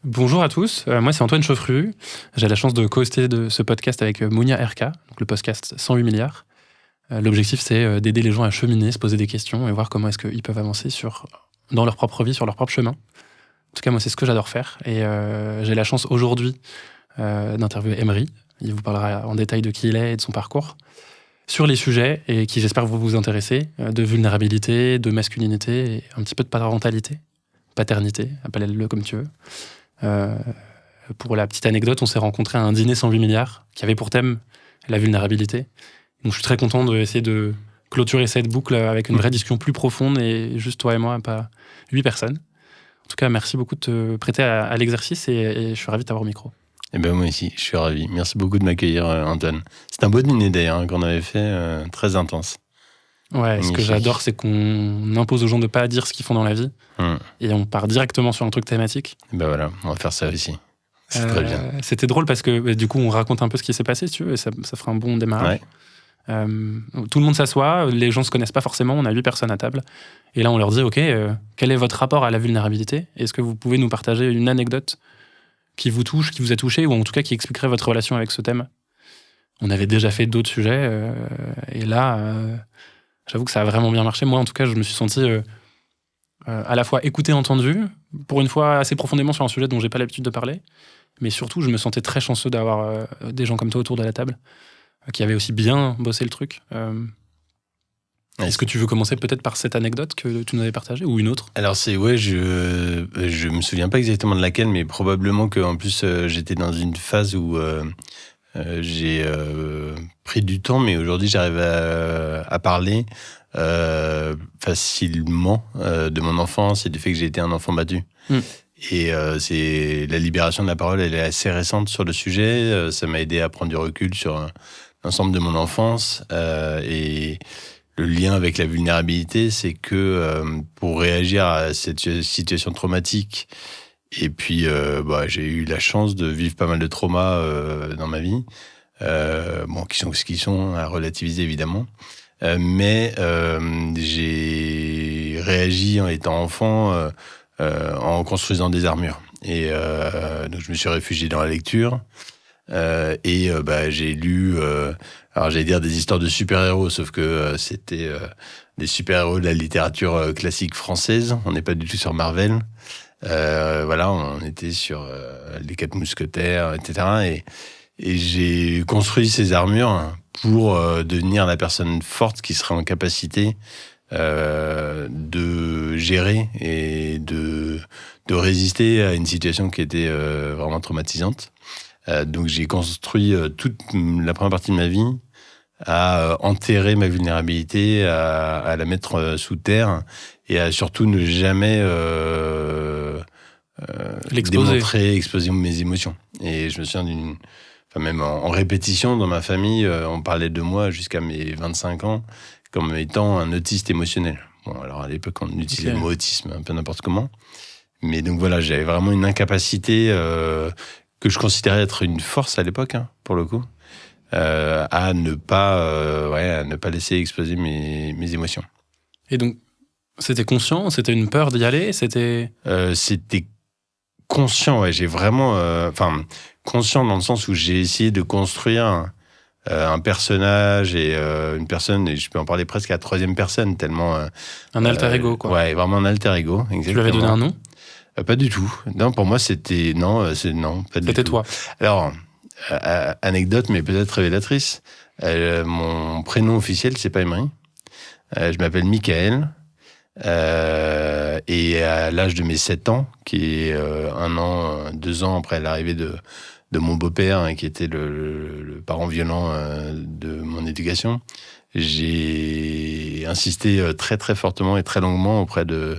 Bonjour à tous, moi c'est Antoine Chauffru. J'ai la chance de co-hoster de ce podcast avec Mounia RK, donc le podcast 108 milliards. L'objectif c'est d'aider les gens à cheminer, se poser des questions et voir comment est-ce qu'ils peuvent avancer dans leur propre vie, sur leur propre chemin. En tout cas, moi c'est ce que j'adore faire. Et j'ai la chance aujourd'hui d'interviewer Emery. Il vous parlera en détail de qui il est et de son parcours sur les sujets et qui j'espère vont vous intéresser, de vulnérabilité, de masculinité et un petit peu de parentalité, paternité, appelle-le comme tu veux. Pour la petite anecdote, on s'est rencontrés à un dîner 108 milliards qui avait pour thème la vulnérabilité. Donc je suis très content d'essayer de clôturer cette boucle avec une vraie discussion plus profonde et juste toi et moi, pas 8 personnes. En tout cas, merci beaucoup de te prêter à l'exercice et je suis ravi de t'avoir au micro. Eh ben moi aussi, je suis ravi. Merci beaucoup de m'accueillir, Antoine. C'est un beau dîner d'ailleurs qu'on avait fait, très intense. Ouais, magnifique. Ce que j'adore, c'est qu'on impose aux gens de ne pas dire ce qu'ils font dans la vie et on part directement sur un truc thématique. Et ben voilà, on va faire ça aussi. C'est très bien. C'était drôle parce que du coup, on raconte un peu ce qui s'est passé, si tu veux, et ça fera un bon démarrage. Ouais. Tout le monde s'assoit, les gens ne se connaissent pas forcément, on a 8 personnes à table. Et là, on leur dit, OK, quel est votre rapport à la vulnérabilité ? Est-ce que vous pouvez nous partager une anecdote qui vous touche, qui vous a touché, ou en tout cas qui expliquerait votre relation avec ce thème ? On avait déjà fait d'autres sujets, et là, j'avoue que ça a vraiment bien marché. Moi, en tout cas, je me suis senti à la fois écouté, entendu, pour une fois assez profondément sur un sujet dont j'ai pas l'habitude de parler, mais surtout, je me sentais très chanceux d'avoir des gens comme toi autour de la table, qui avaient aussi bien bossé le truc. Est-ce que tu veux commencer peut-être par cette anecdote que tu nous avais partagée ou une autre ? Alors je me souviens pas exactement de laquelle, mais probablement qu'en plus j'étais dans une phase où j'ai pris du temps, mais aujourd'hui j'arrive à parler facilement de mon enfance et du fait que j'ai été un enfant battu. Et c'est la libération de la parole, elle est assez récente sur le sujet. Ça m'a aidé à prendre du recul sur l'ensemble de mon enfance et le lien avec la vulnérabilité, c'est que pour réagir à cette situation traumatique, et puis j'ai eu la chance de vivre pas mal de traumas dans ma vie, qui sont ce qu'ils sont, à relativiser évidemment, mais j'ai réagi en étant enfant en construisant des armures. Et donc je me suis réfugié dans la lecture. J'ai lu, alors j'allais dire des histoires de super-héros, sauf que c'était des super-héros de la littérature classique française. On n'est pas du tout sur Marvel. On était sur les 4 mousquetaires, etc. Et j'ai construit ces armures pour devenir la personne forte qui serait en capacité de gérer et de résister à une situation qui était vraiment traumatisante. Donc j'ai construit toute la première partie de ma vie à enterrer ma vulnérabilité, à la mettre sous terre et à surtout ne jamais exposer mes émotions. Et je me souviens même en répétition dans ma famille, on parlait de moi jusqu'à mes 25 ans comme étant un autiste émotionnel. Bon, alors à l'époque, on utilisait le mot autisme un peu n'importe comment. Mais donc voilà, j'avais vraiment une incapacité que je considérais être une force à l'époque, pour le coup, à ne pas laisser exploser mes émotions. Et donc, c'était conscient ? C'était une peur d'y aller ? C'était conscient, ouais. J'ai vraiment... conscient dans le sens où j'ai essayé de construire un personnage et une personne, et je peux en parler presque à la 3e personne, tellement... un alter ego, quoi. Ouais, vraiment un alter ego, exactement. Tu lui avais donné un nom ? Pas du tout. Non, pour moi, c'était... Non, pas du tout. C'était toi. Alors, anecdote, mais peut-être révélatrice. Mon prénom officiel, c'est pas Emery. Je m'appelle Michael. Et à l'âge de mes 7 ans, qui est 2 ans après l'arrivée de mon beau-père, qui était le parent violent de mon éducation, j'ai insisté très très fortement et très longuement auprès de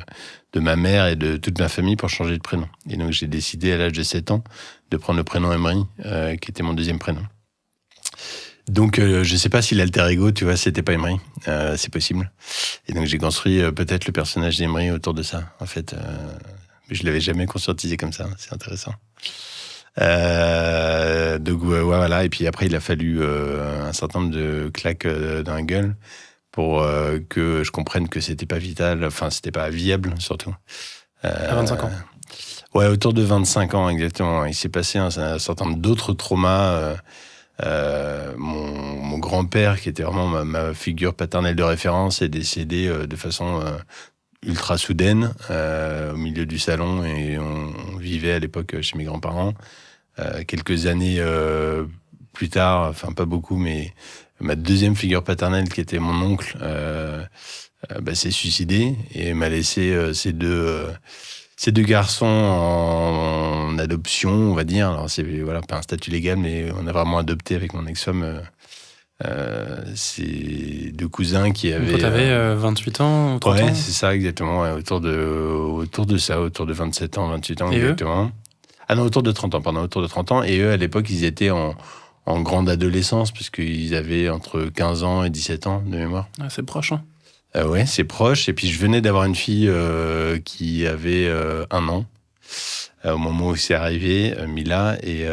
ma mère et de toute ma famille pour changer de prénom. Et donc j'ai décidé à l'âge de 7 ans de prendre le prénom Emery, qui était mon 2e prénom. Donc je sais pas si l'alter ego, tu vois, c'était pas Emery, c'est possible. Et donc j'ai construit peut-être le personnage d'Emery autour de ça, en fait. Mais je l'avais jamais conscientisé comme ça, c'est intéressant. Donc voilà, et puis après il a fallu un certain nombre de claques dans la gueule pour que je comprenne que c'était pas vital, enfin c'était pas viable surtout. À 25 ans. Ouais, autour de 25 ans, exactement. Il s'est passé un certain nombre d'autres traumas. Mon grand-père, qui était vraiment ma figure paternelle de référence, est décédé de façon ultra soudaine au milieu du salon, et on vivait à l'époque chez mes grands-parents. Quelques années plus tard, enfin pas beaucoup, mais ma deuxième figure paternelle, qui était mon oncle, s'est suicidé et m'a laissé ces deux garçons en adoption, on va dire. Alors c'est pas un statut légal, mais on a vraiment adopté avec mon ex-femme ces deux cousins qui avaient... Quand t'avais 28 ans ou 30 ans? Ouais, c'est ça, exactement. Ouais, autour de ça, autour de 27 ans, 28 ans, et exactement. Eux, ah non, autour de 30 ans, pardon, autour de 30 ans. Et eux, à l'époque, ils étaient en grande adolescence, puisqu'ils avaient entre 15 ans et 17 ans de mémoire. Ah, c'est proche, hein. Ouais, c'est proche. Et puis, je venais d'avoir une fille qui avait 1 an au moment où c'est arrivé, Mila. Et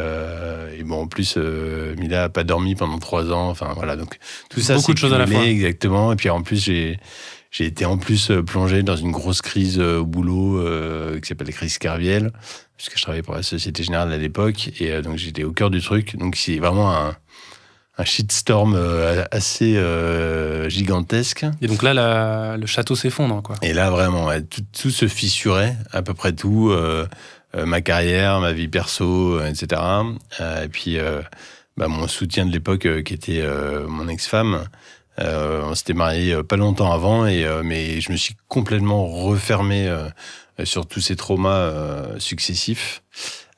bon, en plus, Mila n'a pas dormi pendant 3 ans. Enfin, voilà. Donc, tout ça, beaucoup de choses à la fois. Exactement. Et puis, en plus, j'ai été en plus plongé dans une grosse crise au boulot qui s'appelle la crise Kerviel, puisque je travaillais pour la Société Générale à l'époque. Et donc, j'étais au cœur du truc. Donc, c'est vraiment un shitstorm assez gigantesque. Et donc là, le château s'effondre, quoi. Et là, vraiment, ouais, tout se fissurait, à peu près tout. Ma carrière, ma vie perso, etc. Et puis, mon soutien de l'époque, qui était mon ex-femme. On s'était mariés pas longtemps avant, mais je me suis complètement refermé sur tous ces traumas successifs.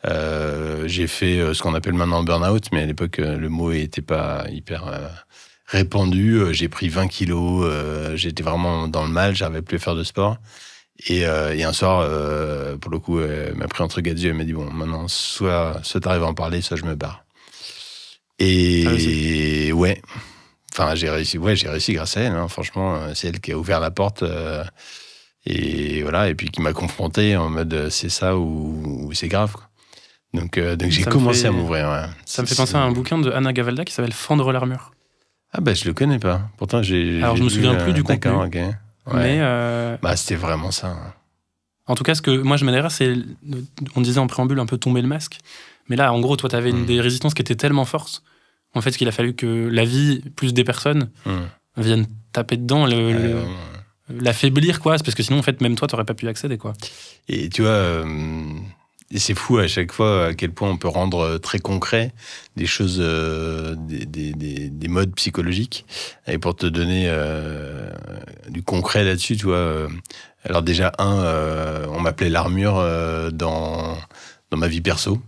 J'ai fait ce qu'on appelle maintenant burn-out, mais à l'époque, le mot n'était pas hyper répandu. J'ai pris 20 kilos, j'étais vraiment dans le mal, j'arrivais plus à faire de sport. Et un soir, pour le coup, elle m'a pris entre quatre yeux, elle m'a dit, bon, maintenant, soit t'arrives à en parler, soit je me barre. Et ouais, enfin, j'ai réussi grâce à elle, hein. Franchement, c'est elle qui a ouvert la porte, et voilà, et puis qui m'a confronté en mode, c'est ça ou c'est grave, quoi. Donc j'ai commencé à m'ouvrir. Ouais. Ça me fait penser à un bouquin de Anna Gavalda qui s'appelle Fendre l'armure. Ah je le connais pas. Pourtant Alors je me souviens plus du contenu. D'accord, ok. Ouais. Mais c'était vraiment ça. En tout cas, ce que moi je m'adhérais, c'est, on disait en préambule, un peu tomber le masque. Mais là, en gros, toi, t'avais des résistances qui étaient tellement fortes, en fait, qu'il a fallu que la vie plus des personnes viennent taper dedans, l'affaiblir, quoi. Parce que sinon, en fait, même toi, t'aurais pas pu y accéder, quoi. Et tu vois. Et c'est fou à chaque fois à quel point on peut rendre très concret des choses, des modes psychologiques. Et pour te donner du concret là-dessus, tu vois. Alors déjà, on m'appelait l'armure dans ma vie perso.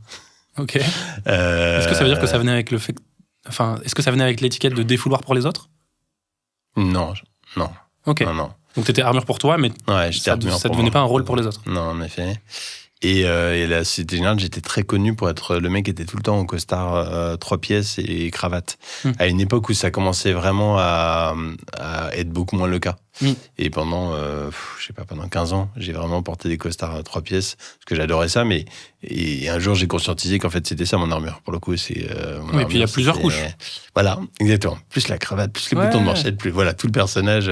Ok. Est-ce que ça veut dire que ça venait avec le fait... Enfin, est-ce que ça venait avec l'étiquette de défouloir pour les autres? Non. Ok. Non. Donc t'étais armure pour toi, mais ça devenait pas un rôle pour les autres. Non, en effet. Et la Société Générale, j'étais très connu pour être le mec qui était tout le temps en costard 3 pièces et cravate. À une époque où ça commençait vraiment à être beaucoup moins le cas. Et pendant 15 ans, j'ai vraiment porté des costards 3 pièces, parce que j'adorais ça. Et un jour, j'ai conscientisé qu'en fait, c'était ça mon armure. Pour le coup, c'est mon armure, et puis il y a plusieurs couches. Voilà, exactement. Plus la cravate, plus les boutons de manchette, plus voilà, tout le personnage,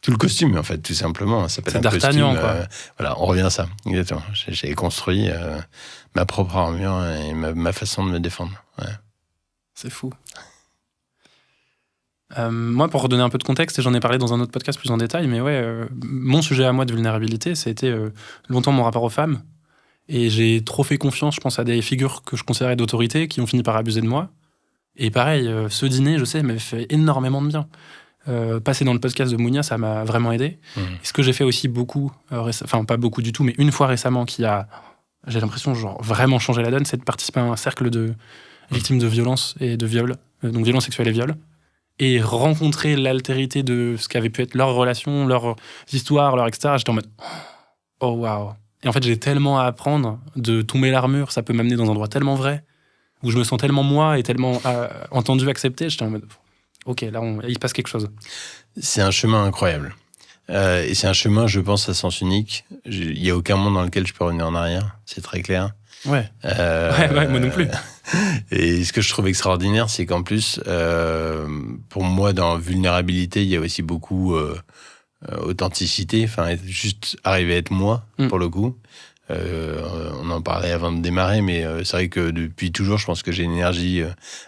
tout le costume, en fait, tout simplement. Ça s'appelle un D'Artagnan, costume. quoi. Voilà, on revient à ça. Exactement. J'ai construit ma propre armure et ma façon de me défendre. Ouais. C'est fou. Moi, pour redonner un peu de contexte, et j'en ai parlé dans un autre podcast plus en détail, mais mon sujet à moi de vulnérabilité, ça a été longtemps mon rapport aux femmes. Et j'ai trop fait confiance, je pense, à des figures que je considérais d'autorité qui ont fini par abuser de moi. Et pareil, ce dîner, je sais, m'avait fait énormément de bien. Passer dans le podcast de Mounia, ça m'a vraiment aidé. Et ce que j'ai fait aussi beaucoup, enfin pas beaucoup du tout, mais une fois récemment, qui a, j'ai l'impression, vraiment changé la donne, c'est de participer à un cercle de victimes de violences et de viols, donc violences sexuelles et viols. Et rencontrer l'altérité de ce qu'avait pu être leur relation, leur histoire, leur etc. J'étais en mode oh waouh. Et en fait, j'ai tellement à apprendre de tomber l'armure, ça peut m'amener dans un endroit tellement vrai, où je me sens tellement moi et tellement entendu, accepté. J'étais en mode ok, là, il se passe quelque chose. C'est un chemin incroyable. Et c'est un chemin, je pense, à sens unique. Il n'y a aucun monde dans lequel je peux revenir en arrière, c'est très clair. Ouais, moi non plus. Et ce que je trouve extraordinaire, c'est qu'en plus, pour moi, dans vulnérabilité, il y a aussi beaucoup authenticité. Enfin, juste arriver à être moi, pour le coup. On en parlait avant de démarrer, mais c'est vrai que depuis toujours, je pense que j'ai une énergie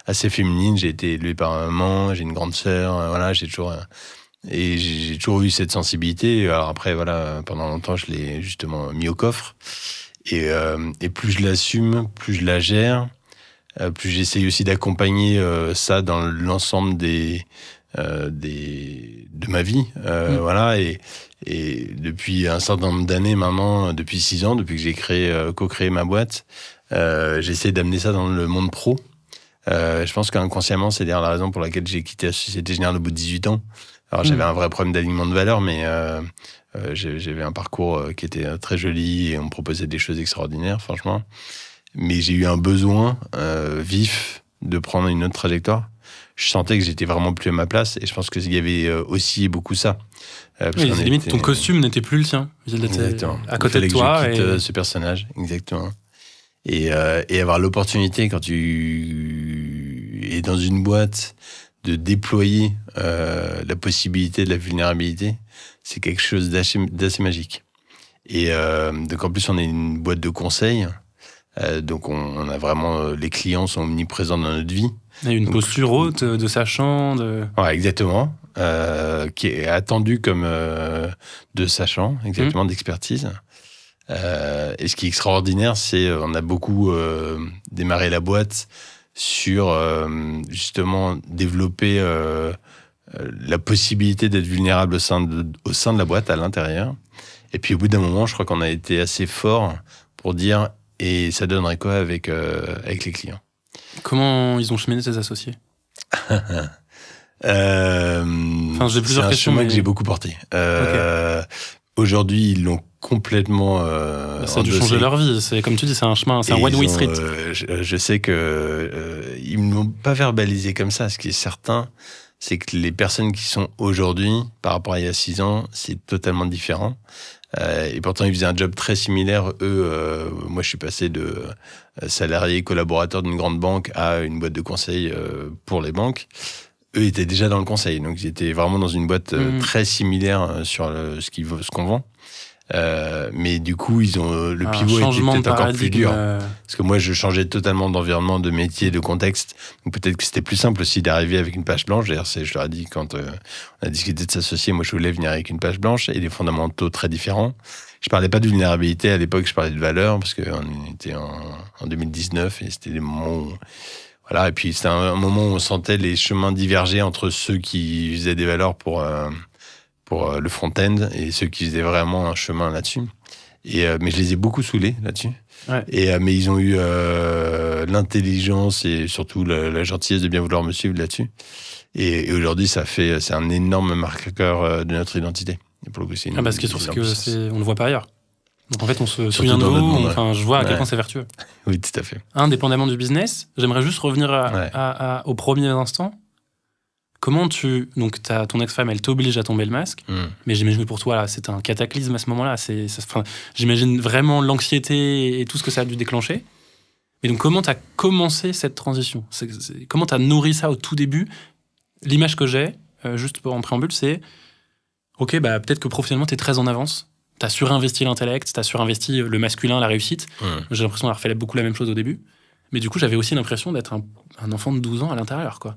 assez féminine. J'ai été élevé par ma maman, j'ai une grande sœur, voilà, j'ai toujours eu cette sensibilité. Alors après, voilà, pendant longtemps, je l'ai justement mis au coffre. Et plus je l'assume, plus je la gère, plus j'essaye aussi d'accompagner ça dans l'ensemble de ma vie. Voilà. Et depuis un certain nombre d'années maintenant, depuis 6 ans, depuis que j'ai co-créé ma boîte, j'essaie d'amener ça dans le monde pro. Je pense qu'inconsciemment, c'est d'ailleurs la raison pour laquelle j'ai quitté la Société Générale au bout de 18 ans. Alors j'avais un vrai problème d'alignement de valeurs, mais j'avais un parcours qui était très joli et on me proposait des choses extraordinaires, franchement. Mais j'ai eu un besoin vif de prendre une autre trajectoire. Je sentais que j'étais vraiment plus à ma place et je pense qu'il y avait aussi beaucoup ça. Oui, limite, ton costume n'était plus le tien. Exactement. À côté de toi. Que je quitte ce personnage, exactement. Et avoir l'opportunité, quand tu es dans une boîte, de déployer la possibilité de la vulnérabilité, c'est quelque chose d'assez magique. Et donc en plus, on est une boîte de conseil. Donc on a vraiment... les clients sont omniprésents dans notre vie. Il y a une posture haute de sachant. Ouais, exactement. Qui est attendu comme de sachant, exactement, d'expertise. Et ce qui est extraordinaire, c'est on a beaucoup démarré la boîte sur justement développer la possibilité d'être vulnérable au sein de la boîte, à l'intérieur. Et puis au bout d'un moment, je crois qu'on a été assez fort pour dire et ça donnerait quoi avec les clients. Comment ils ont cheminé tes associés? J'ai plusieurs questions. C'est un chemin que j'ai beaucoup porté. Aujourd'hui, ils l'ont complètement ça a dû changer leur vie. C'est comme tu dis, c'est un chemin, c'est un one-way street. Je sais que ils ne m'ont pas verbalisé comme ça. Ce qui est certain, c'est que les personnes qui sont aujourd'hui, par rapport à il y a 6 ans, c'est totalement différent. Et pourtant, ils faisaient un job très similaire. Eux, moi, je suis passé de salarié collaborateur d'une grande banque à une boîte de conseil pour les banques. Eux étaient déjà dans le conseil, donc ils étaient vraiment dans une boîte très similaire sur ce qu'on vend. Mais du coup, le pivot était peut-être encore plus dur. Parce que moi, je changeais totalement d'environnement, de métier, de contexte. Donc peut-être que c'était plus simple aussi d'arriver avec une page blanche. D'ailleurs, je leur ai dit quand on a discuté de s'associer, moi, je voulais venir avec une page blanche et des fondamentaux très différents. Je parlais pas de vulnérabilité à l'époque, je parlais de valeur parce qu'on était en 2019 et c'était des moments où... Voilà, et puis c'était un moment où on sentait les chemins diverger entre ceux qui faisaient des valeurs pour le front-end et ceux qui faisaient vraiment un chemin là-dessus. Mais je les ai beaucoup saoulés là-dessus. Ouais. Mais ils ont eu l'intelligence et surtout la gentillesse de bien vouloir me suivre là-dessus. Et aujourd'hui, c'est un énorme marqueur de notre identité. Et pour le coup, ce qui est sûr, c'est qu'on ne le voit pas ailleurs. Donc en fait, on se souvient de vous, je vois à quel point c'est vertueux. Oui, tout à fait. Indépendamment du business, j'aimerais juste revenir au premier instant. Comment donc ton ex-femme, elle t'oblige à tomber le masque, mais j'imagine que pour toi, là, c'est un cataclysme à ce moment-là. J'imagine vraiment l'anxiété et tout ce que ça a dû déclencher. Mais donc, comment t'as commencé cette transition? Comment t'as nourri ça au tout début? L'image que j'ai, juste en préambule, c'est ok, peut-être que professionnellement, t'es très en avance. T'as surinvesti l'intellect, t'as surinvesti le masculin, la réussite. J'ai l'impression d'avoir fait beaucoup la même chose au début. Mais du coup, j'avais aussi l'impression d'être un enfant de 12 ans à l'intérieur, quoi.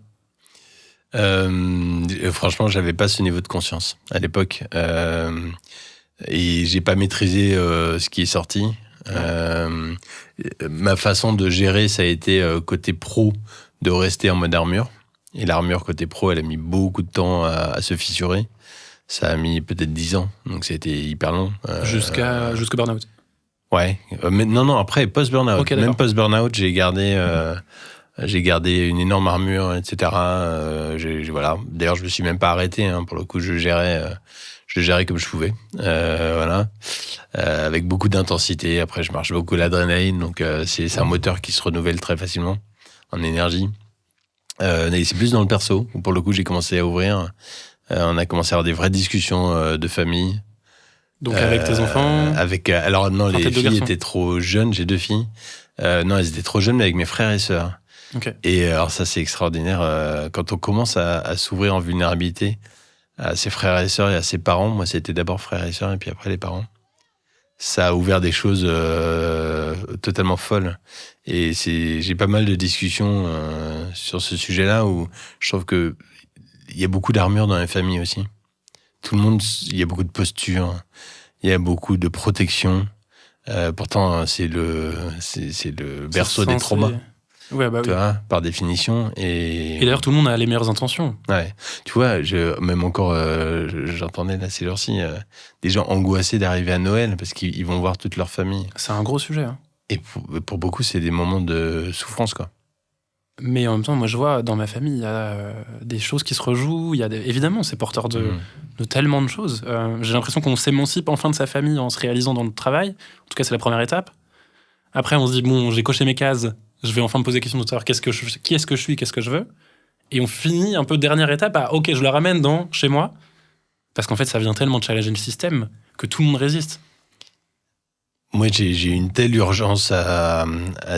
Franchement, j'avais pas ce niveau de conscience à l'époque. Et j'ai pas maîtrisé ce qui est sorti. Ma façon de gérer, ça a été côté pro, de rester en mode armure. Et l'armure côté pro, elle a mis beaucoup de temps à se fissurer. Ça a mis peut-être 10 ans, donc ça a été hyper long. Jusqu'au burn-out. Ouais, mais non, après, post-burn-out. Okay, même post-burn-out, j'ai gardé une énorme armure, etc. Voilà. D'ailleurs, je me suis même pas arrêté. Pour le coup, je gérais comme je pouvais. Voilà. Avec beaucoup d'intensité. Après, je marche beaucoup l'adrénaline, donc c'est un moteur qui se renouvelle très facilement en énergie. Et c'est plus dans le perso où, pour le coup, j'ai commencé à ouvrir. On a commencé à avoir des vraies discussions de famille. Donc avec tes enfants? Alors non, les filles étaient trop jeunes. J'ai 2 filles. Non, elles étaient trop jeunes, mais avec mes frères et sœurs. Okay. Et alors ça, c'est extraordinaire. Quand on commence à s'ouvrir en vulnérabilité à ses frères et sœurs et à ses parents, moi, c'était d'abord frères et sœurs et puis après les parents. ça a ouvert des choses totalement folles. Et j'ai pas mal de discussions sur ce sujet-là où je trouve que il y a beaucoup d'armure dans les familles aussi. Tout le monde, il y a beaucoup de postures, il y a beaucoup de protection. Pourtant, c'est le berceau des traumas. Ouais, bah tu vois, par définition. Et d'ailleurs, tout le monde a les meilleures intentions. Ouais. Tu vois, même encore, j'entendais là ces jours-ci, des gens angoissés d'arriver à Noël parce qu'ils vont voir toute leur famille. C'est un gros sujet. Hein. Et pour beaucoup, c'est des moments de souffrance, quoi. Mais en même temps, moi, je vois, dans ma famille, il y a des choses qui se rejouent. Évidemment, c'est porteur de tellement de choses. J'ai l'impression qu'on s'émancipe enfin de sa famille en se réalisant dans le travail. En tout cas, c'est la première étape. Après, on se dit, bon, j'ai coché mes cases. Je vais enfin me poser la question de savoir qui est-ce que je suis, qu'est-ce que je veux. Et on finit un peu dernière étape à, ok, je le ramène chez moi. Parce qu'en fait, ça vient tellement challenger le système que tout le monde résiste. Moi, j'ai une telle urgence à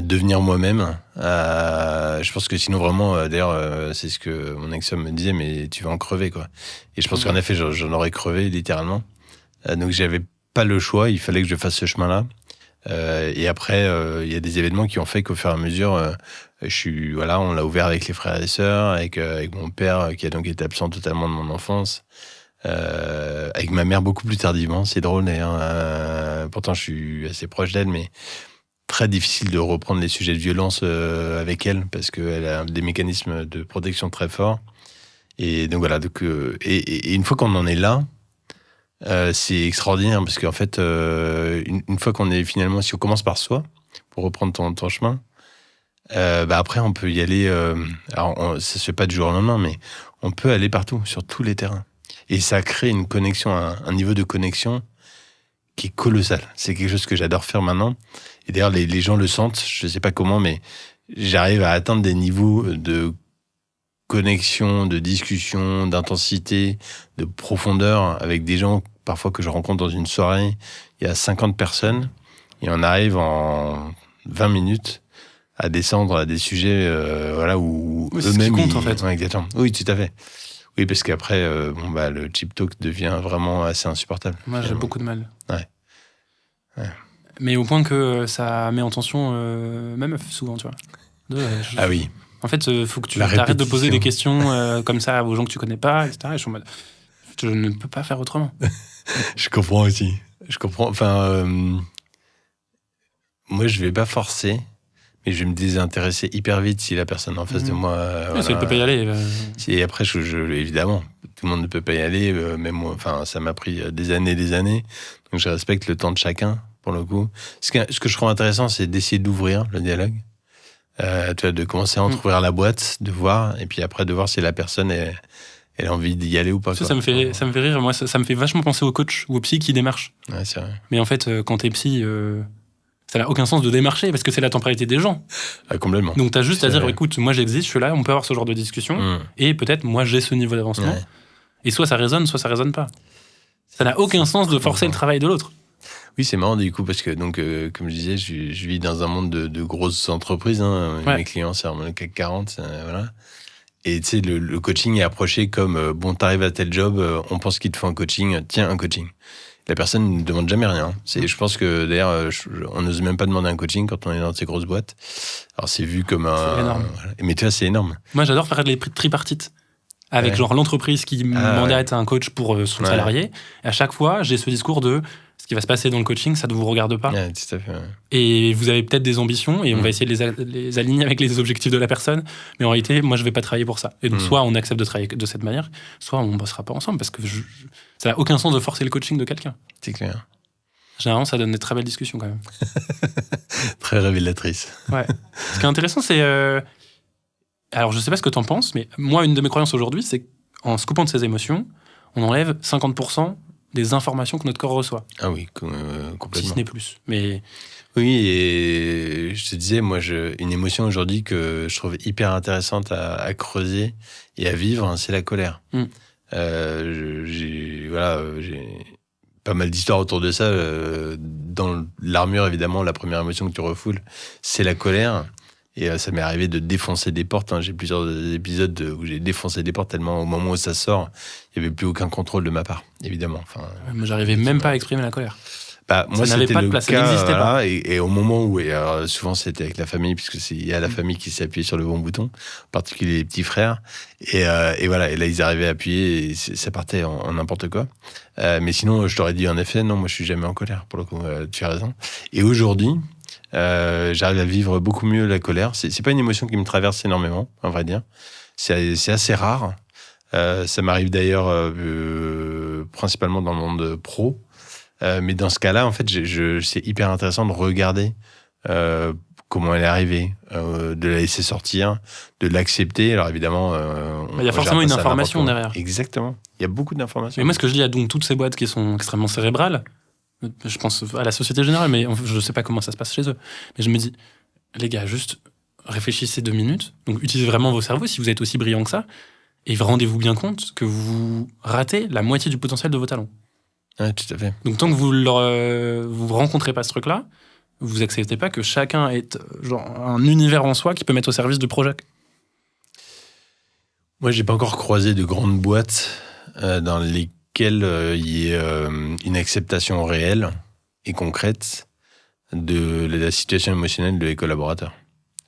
devenir moi-même. Je pense que sinon, vraiment, d'ailleurs, c'est ce que mon ex-homme me disait, mais tu vas en crever, quoi. Et je pense qu'en effet, j'en aurais crevé, littéralement. Donc, j'avais pas le choix, il fallait que je fasse ce chemin-là. Et après, il y a des événements qui ont fait qu'au fur et à mesure, on l'a ouvert avec les frères et sœurs, avec mon père, qui a donc été absent totalement de mon enfance. Avec ma mère beaucoup plus tardivement, c'est drôle d'ailleurs. Pourtant, je suis assez proche d'elle, mais très difficile de reprendre les sujets de violence avec elle parce qu'elle a des mécanismes de protection très forts. Et donc voilà. Et une fois qu'on en est là, c'est extraordinaire parce qu'en fait, une fois qu'on est finalement, si on commence par soi, pour reprendre ton chemin, après on peut y aller. Alors, ça se fait pas du jour au lendemain, mais on peut aller partout, sur tous les terrains. Et ça crée une connexion, un niveau de connexion qui est colossal. C'est quelque chose que j'adore faire maintenant. Et d'ailleurs, les gens le sentent. Je ne sais pas comment, mais j'arrive à atteindre des niveaux de connexion, de discussion, d'intensité, de profondeur avec des gens parfois que je rencontre dans une soirée. Il y a 50 personnes et on arrive en 20 minutes à descendre à des sujets où oui, eux-mêmes... compte, en fait. Ouais, exactement. Oui, tout à fait. Oui, parce qu'après, le cheap talk devient vraiment assez insupportable. Moi, j'ai beaucoup de mal. Ouais. Mais au point que ça met en tension ma meuf, souvent, tu vois. Ah oui. En fait, il faut que tu arrêtes de poser des questions comme ça aux gens que tu connais pas, etc. Et je suis en mode, je ne peux pas faire autrement. Je comprends aussi. Je comprends. Enfin, moi, je vais pas forcer. Et je vais me désintéresser hyper vite si la personne en face de moi... Si elle peut pas y aller. Et après, évidemment, tout le monde ne peut pas y aller. Même moi, ça m'a pris des années et des années. Donc, je respecte le temps de chacun, pour le coup. Ce que je trouve intéressant, c'est d'essayer d'ouvrir le dialogue. Tu vois, de commencer à entrouvrir la boîte, de voir, et puis après, de voir si la personne elle a envie d'y aller ou pas. Ça me fait rire. Moi, ça me fait vachement penser au coach ou au psy qui démarche. Ouais, c'est vrai. Mais en fait, quand t'es psy... ça n'a aucun sens de démarcher parce que c'est la temporalité des gens. Ah, complètement. Donc t'as juste à dire, écoute, moi j'existe, je suis là, on peut avoir ce genre de discussion, et peut-être moi j'ai ce niveau d'avancement, et soit ça résonne pas. Ça n'a aucun sens de forcer le travail de l'autre. Oui, c'est marrant du coup, parce que, donc, comme je disais, je vis dans un monde de grosses entreprises. Mes clients, c'est le CAC 40, voilà. Et tu sais, le coaching est approché comme, t'arrives à tel job, on pense qu'il te faut un coaching, tiens, un coaching. La personne ne demande jamais rien. Je pense que d'ailleurs, on n'ose même pas demander un coaching quand on est dans ces grosses boîtes. Alors c'est vu comme C'est énorme. Mais tu vois, c'est énorme. Moi, j'adore faire les tripartites. Avec genre l'entreprise qui me demandait à être un coach pour son salarié. Et à chaque fois, j'ai ce discours de ce qui va se passer dans le coaching, ça ne vous regarde pas. Ouais, tout à fait. Et vous avez peut-être des ambitions et on va essayer de les aligner avec les objectifs de la personne. Mais en réalité, moi, je ne vais pas travailler pour ça. Et donc, soit on accepte de travailler de cette manière, soit on ne bossera pas ensemble parce que ça n'a aucun sens de forcer le coaching de quelqu'un. C'est clair. Généralement, ça donne des très belles discussions quand même. Très révélatrice. Ouais. Ce qui est intéressant, c'est... Alors, je ne sais pas ce que tu en penses, mais moi, une de mes croyances aujourd'hui, c'est qu'en se coupant de ses émotions, on enlève 50% des informations que notre corps reçoit. Ah oui, complètement. Si ce n'est plus. Mais... Oui, et je te disais, moi, une émotion aujourd'hui que je trouve hyper intéressante à creuser et à vivre, c'est la colère. J'ai pas mal d'histoires autour de ça. Dans l'armure, évidemment, la première émotion que tu refoules, c'est la colère. Et ça m'est arrivé de défoncer des portes. J'ai plusieurs épisodes où j'ai défoncé des portes tellement au moment où ça sort, il n'y avait plus aucun contrôle de ma part, évidemment. Moi, j'arrivais même pas à exprimer la colère. Moi, ça n'avait c'était pas de le place, ça cas, n'existait pas. et au moment où, alors, souvent c'était avec la famille, puisque il y a la famille qui s'est appuyée sur le bon bouton, en particulier les petits frères, et voilà, et là ils arrivaient à appuyer, et ça partait en n'importe quoi. Mais sinon, je t'aurais dit en effet, non, moi je suis jamais en colère, pour le coup, tu as raison. Et aujourd'hui, j'arrive à vivre beaucoup mieux la colère. C'est pas une émotion qui me traverse énormément, à vrai dire. C'est assez rare. Ça m'arrive d'ailleurs principalement dans le monde pro. Mais dans ce cas-là, en fait, c'est hyper intéressant de regarder comment elle est arrivée, de la laisser sortir, de l'accepter. Alors évidemment, il y a forcément une information derrière. Exactement. Il y a beaucoup d'informations. Mais moi, ce que je dis à donc toutes ces boîtes qui sont extrêmement cérébrales, je pense à la Société Générale, mais je ne sais pas comment ça se passe chez eux. Mais je me dis, les gars, juste réfléchissez 2 minutes. Donc utilisez vraiment vos cerveaux si vous êtes aussi brillant que ça. Et rendez-vous bien compte que vous ratez la moitié du potentiel de vos talents. Ouais, tout à fait. Donc tant que vous rencontrez pas ce truc-là, vous acceptez pas que chacun ait genre un univers en soi qui peut mettre au service du projet. Moi, j'ai pas encore croisé de grandes boîtes dans lesquelles il y ait une acceptation réelle et concrète de la situation émotionnelle des collaborateurs.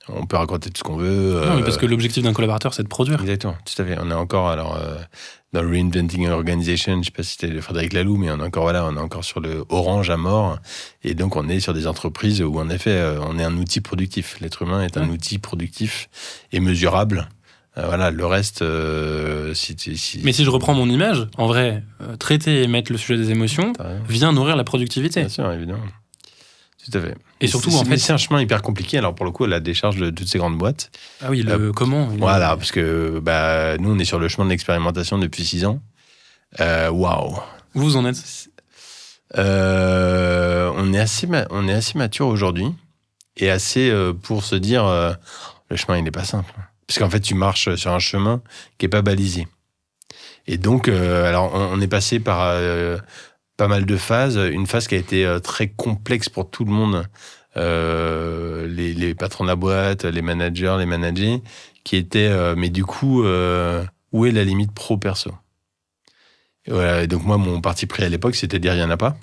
On peut raconter tout ce qu'on veut. Non, mais parce que l'objectif d'un collaborateur, c'est de produire. Exactement, tout à fait. On est encore dans Reinventing Organization, je ne sais pas si c'était Frédéric Laloux, mais on est encore sur le orange à mort. Et donc, on est sur des entreprises où, en effet, on est un outil productif. L'être humain est un outil productif et mesurable. Le reste, Mais si je reprends mon image, en vrai, traiter et mettre le sujet des émotions vient nourrir la productivité. Bien sûr, évidemment. Tout à fait. Et surtout, en fait, c'est un chemin hyper compliqué. Alors, pour le coup, la décharge de toutes ces grandes boîtes. Ah oui, comment Voilà, parce que nous, on est sur le chemin de l'expérimentation depuis 6 ans. Waouh. Vous en êtes on est assez mature aujourd'hui et assez pour se dire le chemin, il n'est pas simple. Parce qu'en fait, tu marches sur un chemin qui n'est pas balisé. Et donc, alors, on est passé par pas mal de phases. Une phase qui a été très complexe pour tout le monde. Les patrons de la boîte, les managers, les managers, qui étaient... mais du coup, où est la limite pro-perso ? Et voilà, et donc moi, mon parti pris à l'époque, c'était de dire il n'y en a pas.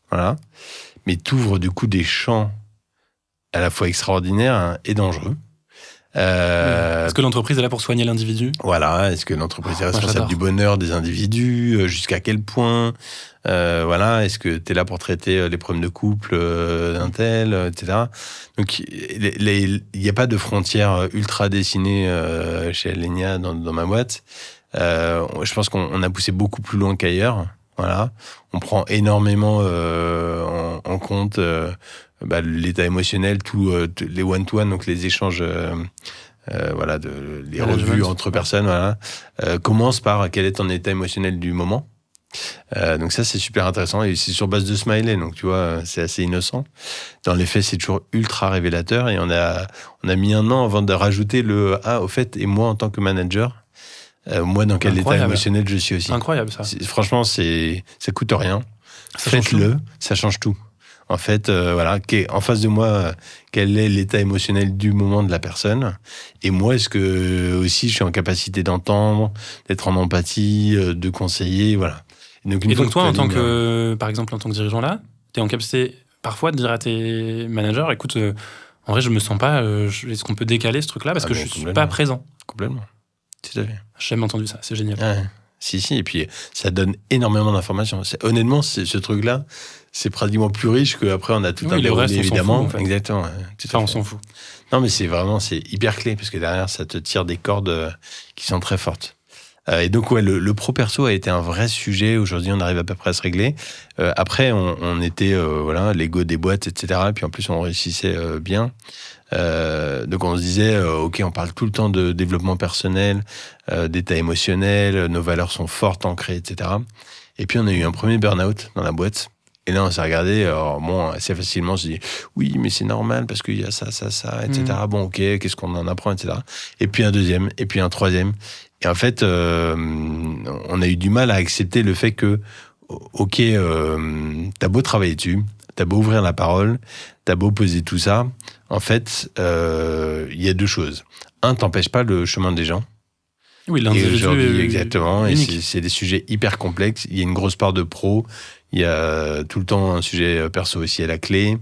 Voilà. Mais t'ouvres du coup des champs à la fois extraordinaires et dangereux. Est-ce que l'entreprise est là pour soigner l'individu ? Voilà. Est-ce que l'entreprise est responsable du bonheur des individus ? Jusqu'à quel point ? Est-ce que tu es là pour traiter les problèmes de couple d'un tel, etc. Donc, il n'y a pas de frontières ultra dessinées chez Alenia dans ma boîte. Je pense qu'on a poussé beaucoup plus loin qu'ailleurs. Voilà. On prend énormément en compte l'état émotionnel, les one-to-one, donc les échanges, les revues entre personnes, commence par quel est ton état émotionnel du moment. Donc ça, c'est super intéressant et c'est sur base de smiley, donc tu vois, c'est assez innocent. Dans les faits, c'est toujours ultra révélateur et on a mis un an avant de rajouter au fait, et moi en tant que manager, moi dans quel état émotionnel je suis aussi. Incroyable ça. Franchement, ça coûte rien. Faites-le, ça change tout. En fait, en face de moi, quel est l'état émotionnel du moment de la personne ? Et moi, est-ce que aussi je suis en capacité d'entendre, d'être en empathie, de conseiller, voilà. Et donc toi, par exemple, en tant que dirigeant là, tu es en capacité parfois de dire à tes managers, écoute, en vrai, je me sens pas, est-ce qu'on peut décaler ce truc-là parce que je suis pas présent ? Complètement. Tout à fait. J'ai jamais entendu ça, c'est génial. Ouais. Si, et puis ça donne énormément d'informations. Honnêtement, ce truc-là, c'est pratiquement plus riche qu'après on a tout un déroulé, évidemment. En fait. Exactement. On s'en fout. Non, mais c'est hyper clé, parce que derrière, ça te tire des cordes qui sont très fortes. Et donc, le pro-perso a été un vrai sujet. Aujourd'hui, on arrive à peu près à se régler. Après, on était, l'ego des boîtes, etc. Et puis en plus, on réussissait bien. Donc on se disait, ok, on parle tout le temps de développement personnel, d'état émotionnel, nos valeurs sont fortes, ancrées, etc. Et puis on a eu un premier burn-out dans la boîte. Et là, on s'est regardé, assez facilement, on s'est dit, oui, mais c'est normal parce qu'il y a ça, etc. Bon, ok, qu'est-ce qu'on en apprend, etc. Et puis un deuxième, et puis un troisième. Et en fait, on a eu du mal à accepter le fait que, ok, t'as beau travailler dessus, t'as beau ouvrir la parole, t'as beau poser tout ça, en fait, il y a 2 choses. Un, t'empêches pas le chemin des gens. Oui, l'individu. Exactement. Unique. Et c'est des sujets hyper complexes. Il y a une grosse part de pro, Il y a tout le temps un sujet perso aussi à la clé.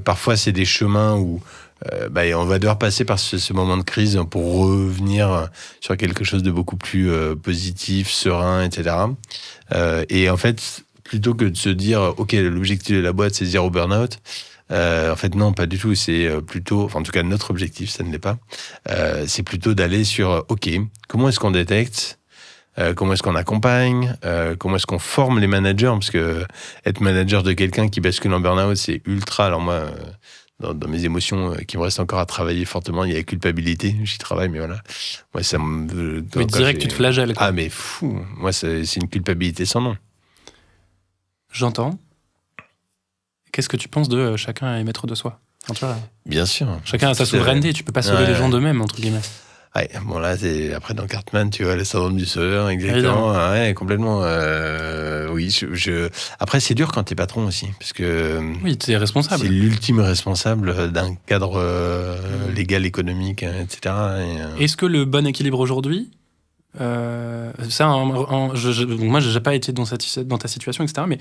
Parfois, c'est des chemins où on va devoir passer par ce moment de crise pour revenir sur quelque chose de beaucoup plus positif, serein, etc. Et en fait, plutôt que de se dire, OK, l'objectif de la boîte, c'est zéro burn-out, en fait, non, pas du tout. C'est plutôt, enfin, en tout cas, notre objectif, ça ne l'est pas. C'est plutôt d'aller sur, OK, comment est-ce qu'on détecte, comment est-ce qu'on accompagne, comment est-ce qu'on forme les managers, parce que être manager de quelqu'un qui bascule en burn-out, c'est ultra. Alors moi, dans mes émotions qui me restent encore à travailler fortement, il y a la culpabilité. J'y travaille, mais voilà. Moi, ça me. Mais direct, tu te flagelles, quoi. Ah, mais fou. Moi, c'est une culpabilité sans nom. J'entends. Qu'est-ce que tu penses de chacun est maître de soi? Enfin, tu vois, bien sûr. chacun a sa souveraineté, tu peux pas sauver les gens d'eux-mêmes, entre guillemets. Ouais, bon là, après dans Cartman, tu vois, le syndrome du sauveur, exactement. Ouais, complètement. Oui, après, c'est dur quand t'es patron aussi, parce que... Oui, t'es responsable. C'est l'ultime responsable d'un cadre légal, économique, etc. Est-ce que le bon équilibre aujourd'hui... moi, j'ai pas été dans ta situation, etc., mais...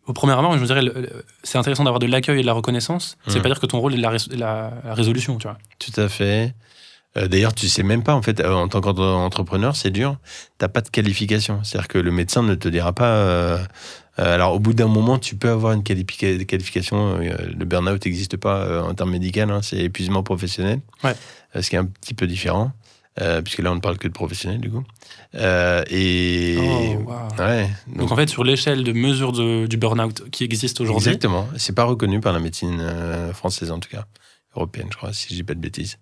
Au premier abord, je me dirais, c'est intéressant d'avoir de l'accueil et de la reconnaissance. C'est pas dire que ton rôle est de la résolution, tu vois. Tout à fait. D'ailleurs, tu sais même pas, en fait, en tant qu'entrepreneur, c'est dur. T'as pas de qualification. C'est-à-dire que le médecin ne te dira pas... alors, au bout d'un moment, tu peux avoir une qualification. Le burn-out n'existe pas en termes médicaux. Hein, c'est épuisement professionnel. Ouais. Ce qui est un petit peu différent. Puisque là, on ne parle que de professionnels, du coup. Oh, wow. Ouais, donc, en fait, sur l'échelle de mesure du burn-out qui existe aujourd'hui... Exactement. C'est pas reconnu par la médecine française, en tout cas. Européenne, je crois, si je dis pas de bêtises.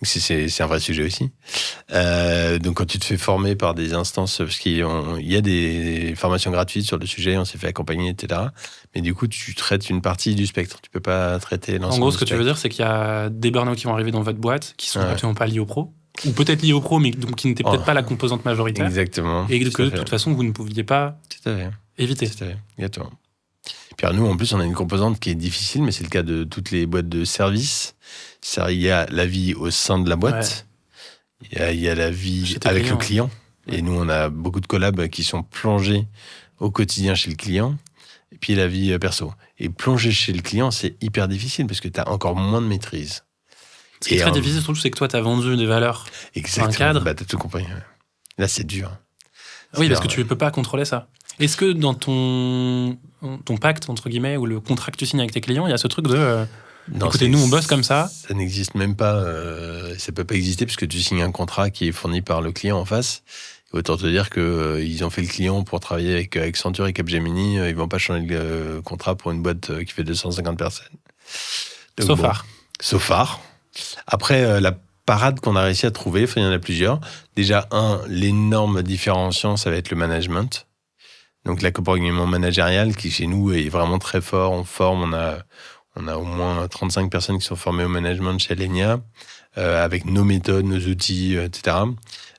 Donc c'est un vrai sujet aussi. Donc, quand tu te fais former par des instances, parce qu'il y a des formations gratuites sur le sujet, on s'est fait accompagner, etc. Mais du coup, tu traites une partie du spectre. Tu peux pas traiter l'ensemble. En gros, ce que tu veux dire, c'est qu'il y a des burn-out qui vont arriver dans votre boîte qui sont absolument pas liés au pro. Ou peut-être lié au pro, mais donc qui n'était peut-être pas la composante majoritaire. Exactement. Et que de toute façon, vous ne pouviez pas éviter. Tout à fait. Exactement. Puis alors nous, en plus, on a une composante qui est difficile, mais c'est le cas de toutes les boîtes de services. Il y a la vie au sein de la boîte, il y a la vie avec le client. Et nous, on a beaucoup de collabs qui sont plongés au quotidien chez le client, et puis la vie perso. Et plonger chez le client, c'est hyper difficile parce que tu as encore moins de maîtrise. Ce qui est très difficile, surtout, c'est que toi, tu as vendu des valeurs à un cadre. Bah, tu as tout compris. Là, c'est dur. Oui, parce que tu ne peux pas contrôler ça. Est-ce que dans ton pacte, entre guillemets, ou le contrat que tu signes avec tes clients, il y a ce truc de... non, écoutez, nous, on bosse comme ça. Ça n'existe même pas. Ça ne peut pas exister puisque tu signes un contrat qui est fourni par le client en face. Autant te dire qu'ils ont fait le client pour travailler avec Accenture et Capgemini. Ils ne vont pas changer le contrat pour une boîte qui fait 250 personnes. Donc, So far. Après, la parade qu'on a réussi à trouver, il y en a plusieurs. Déjà, l'énorme différenciant, ça va être le management. Donc, l'accompagnement managérial qui, chez nous, est vraiment très fort. On forme, on a au moins 35 personnes qui sont formées au management chez Alenia, avec nos méthodes, nos outils, etc.